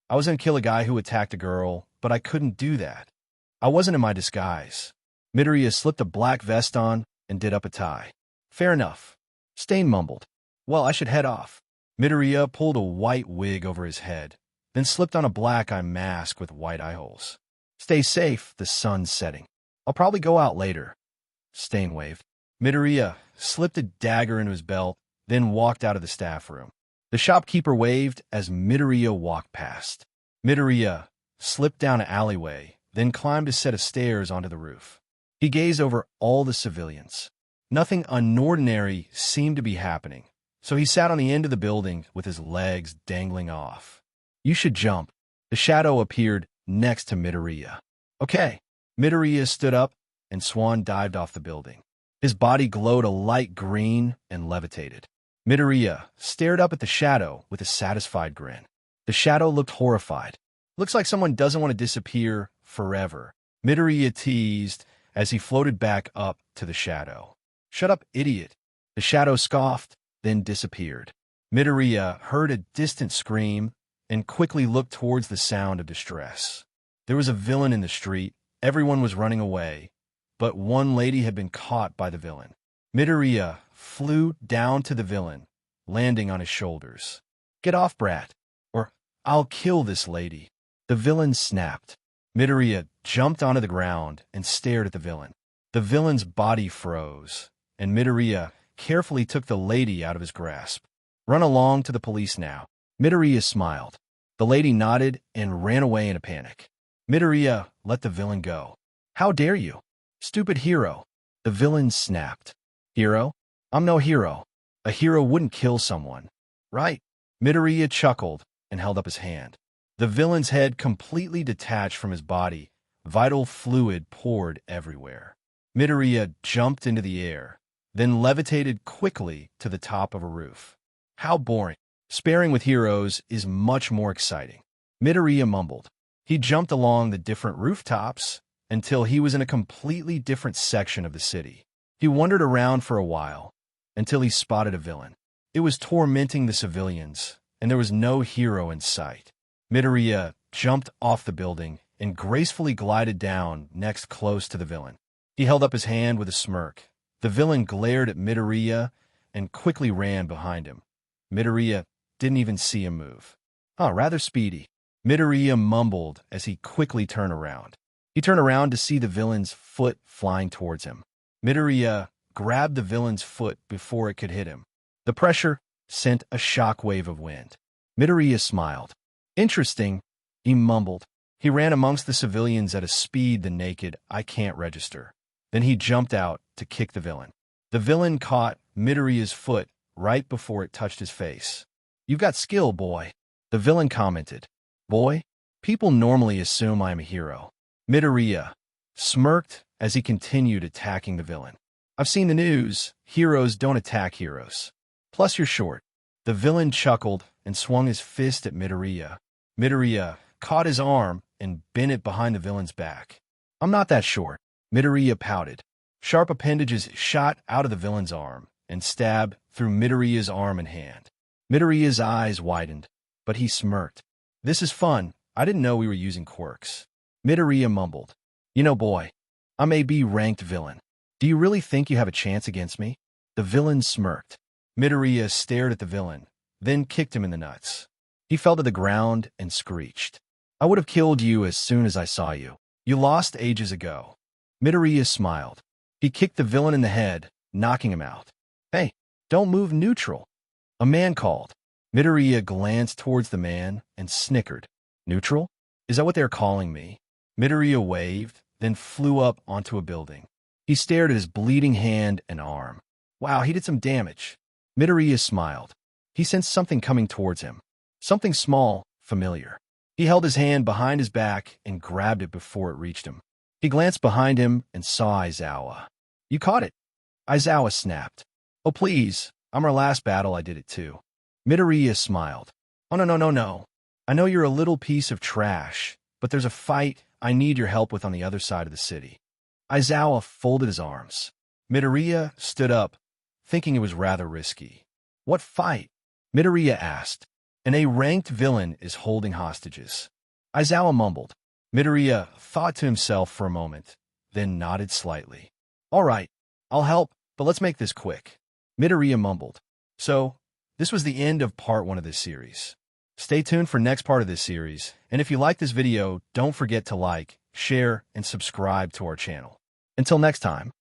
I was going to kill a guy who attacked a girl, but I couldn't do that. I wasn't in my disguise. Midoriya slipped a black vest on and did up a tie. Fair enough. Stain mumbled. Well, I should head off. Midoriya pulled a white wig over his head, then slipped on a black eye mask with white eye holes. Stay safe, the sun's setting. I'll probably go out later. Stain waved. Midoriya slipped a dagger into his belt, then walked out of the staff room. The shopkeeper waved as Midoriya walked past. Midoriya slipped down an alleyway, then climbed a set of stairs onto the roof. He gazed over all the civilians. Nothing unordinary seemed to be happening, so he sat on the end of the building with his legs dangling off. You should jump. The shadow appeared next to Midoriya. Okay. Midoriya stood up and swan dived off the building. His body glowed a light green and levitated. Midoriya stared up at the shadow with a satisfied grin. The shadow looked horrified. Looks like someone doesn't want to disappear forever. Midoriya teased as he floated back up to the shadow. Shut up, idiot. The shadow scoffed, then disappeared. Midoriya heard a distant scream and quickly looked towards the sound of distress. There was a villain in the street. Everyone was running away, but one lady had been caught by the villain. Midoriya flew down to the villain, landing on his shoulders. Get off, brat, or I'll kill this lady. The villain snapped. Midoriya jumped onto the ground and stared at the villain. The villain's body froze, and Midoriya carefully took the lady out of his grasp. Run along to the police now. Midoriya smiled. The lady nodded and ran away in a panic. Midoriya let the villain go. How dare you? Stupid hero. The villain snapped. Hero? I'm no hero. A hero wouldn't kill someone. Right? Midoriya chuckled and held up his hand. The villain's head completely detached from his body. Vital fluid poured everywhere. Midoriya jumped into the air, then levitated quickly to the top of a roof. How boring. Sparring with heroes is much more exciting. Midoriya mumbled. He jumped along the different rooftops until he was in a completely different section of the city. He wandered around for a while until he spotted a villain. It was tormenting the civilians and there was no hero in sight. Midoriya jumped off the building and gracefully glided down next close to the villain. He held up his hand with a smirk. The villain glared at Midoriya and quickly ran behind him. Midoriya didn't even see him move. Oh, rather speedy. Midoriya mumbled as he quickly turned around. He turned around to see the villain's foot flying towards him. Midoriya grabbed the villain's foot before it could hit him. The pressure sent a shockwave of wind. Midoriya smiled. Interesting, he mumbled. He ran amongst the civilians at a speed the naked eye can't register. Then he jumped out to kick the villain. The villain caught Midoriya's foot right before it touched his face. "You've got skill, boy," the villain commented. "Boy? People normally assume I am a hero." Midoriya smirked as he continued attacking the villain. "I've seen the news. Heroes don't attack heroes. Plus you're short." The villain chuckled and swung his fist at Midoriya. Midoriya caught his arm and bent it behind the villain's back. "I'm not that short." Midoriya pouted. Sharp appendages shot out of the villain's arm and stabbed through Midoriya's arm and hand. Midoriya's eyes widened, but he smirked. "This is fun. I didn't know we were using quirks." Midoriya mumbled. "You know, boy, I'm a B-ranked villain. Do you really think you have a chance against me?" The villain smirked. Midoriya stared at the villain, then kicked him in the nuts. He fell to the ground and screeched. "I would have killed you as soon as I saw you. You lost ages ago." Midoriya smiled. He kicked the villain in the head, knocking him out. "Hey, don't move neutral," a man called. Midoriya glanced towards the man and snickered. "Neutral? Is that what they're calling me?" Midoriya waved, then flew up onto a building. He stared at his bleeding hand and arm. Wow, he did some damage. Midoriya smiled. He sensed something coming towards him. Something small, familiar. He held his hand behind his back and grabbed it before it reached him. He glanced behind him and saw Aizawa. "You caught it." Aizawa snapped. "Oh, please. I'm our last battle. I did it too." Midoriya smiled. "Oh, no. I know you're a little piece of trash, but there's a fight I need your help with on the other side of the city." Aizawa folded his arms. Midoriya stood up, thinking it was rather risky. "What fight?" Midoriya asked. "An A-ranked villain is holding hostages." Aizawa mumbled. Midoriya thought to himself for a moment, then nodded slightly. "All right, I'll help, but let's make this quick." Midoriya mumbled. So, this was the end of part 1 of this series. Stay tuned for next part of this series, and if you like this video, don't forget to like, share, and subscribe to our channel. Until next time.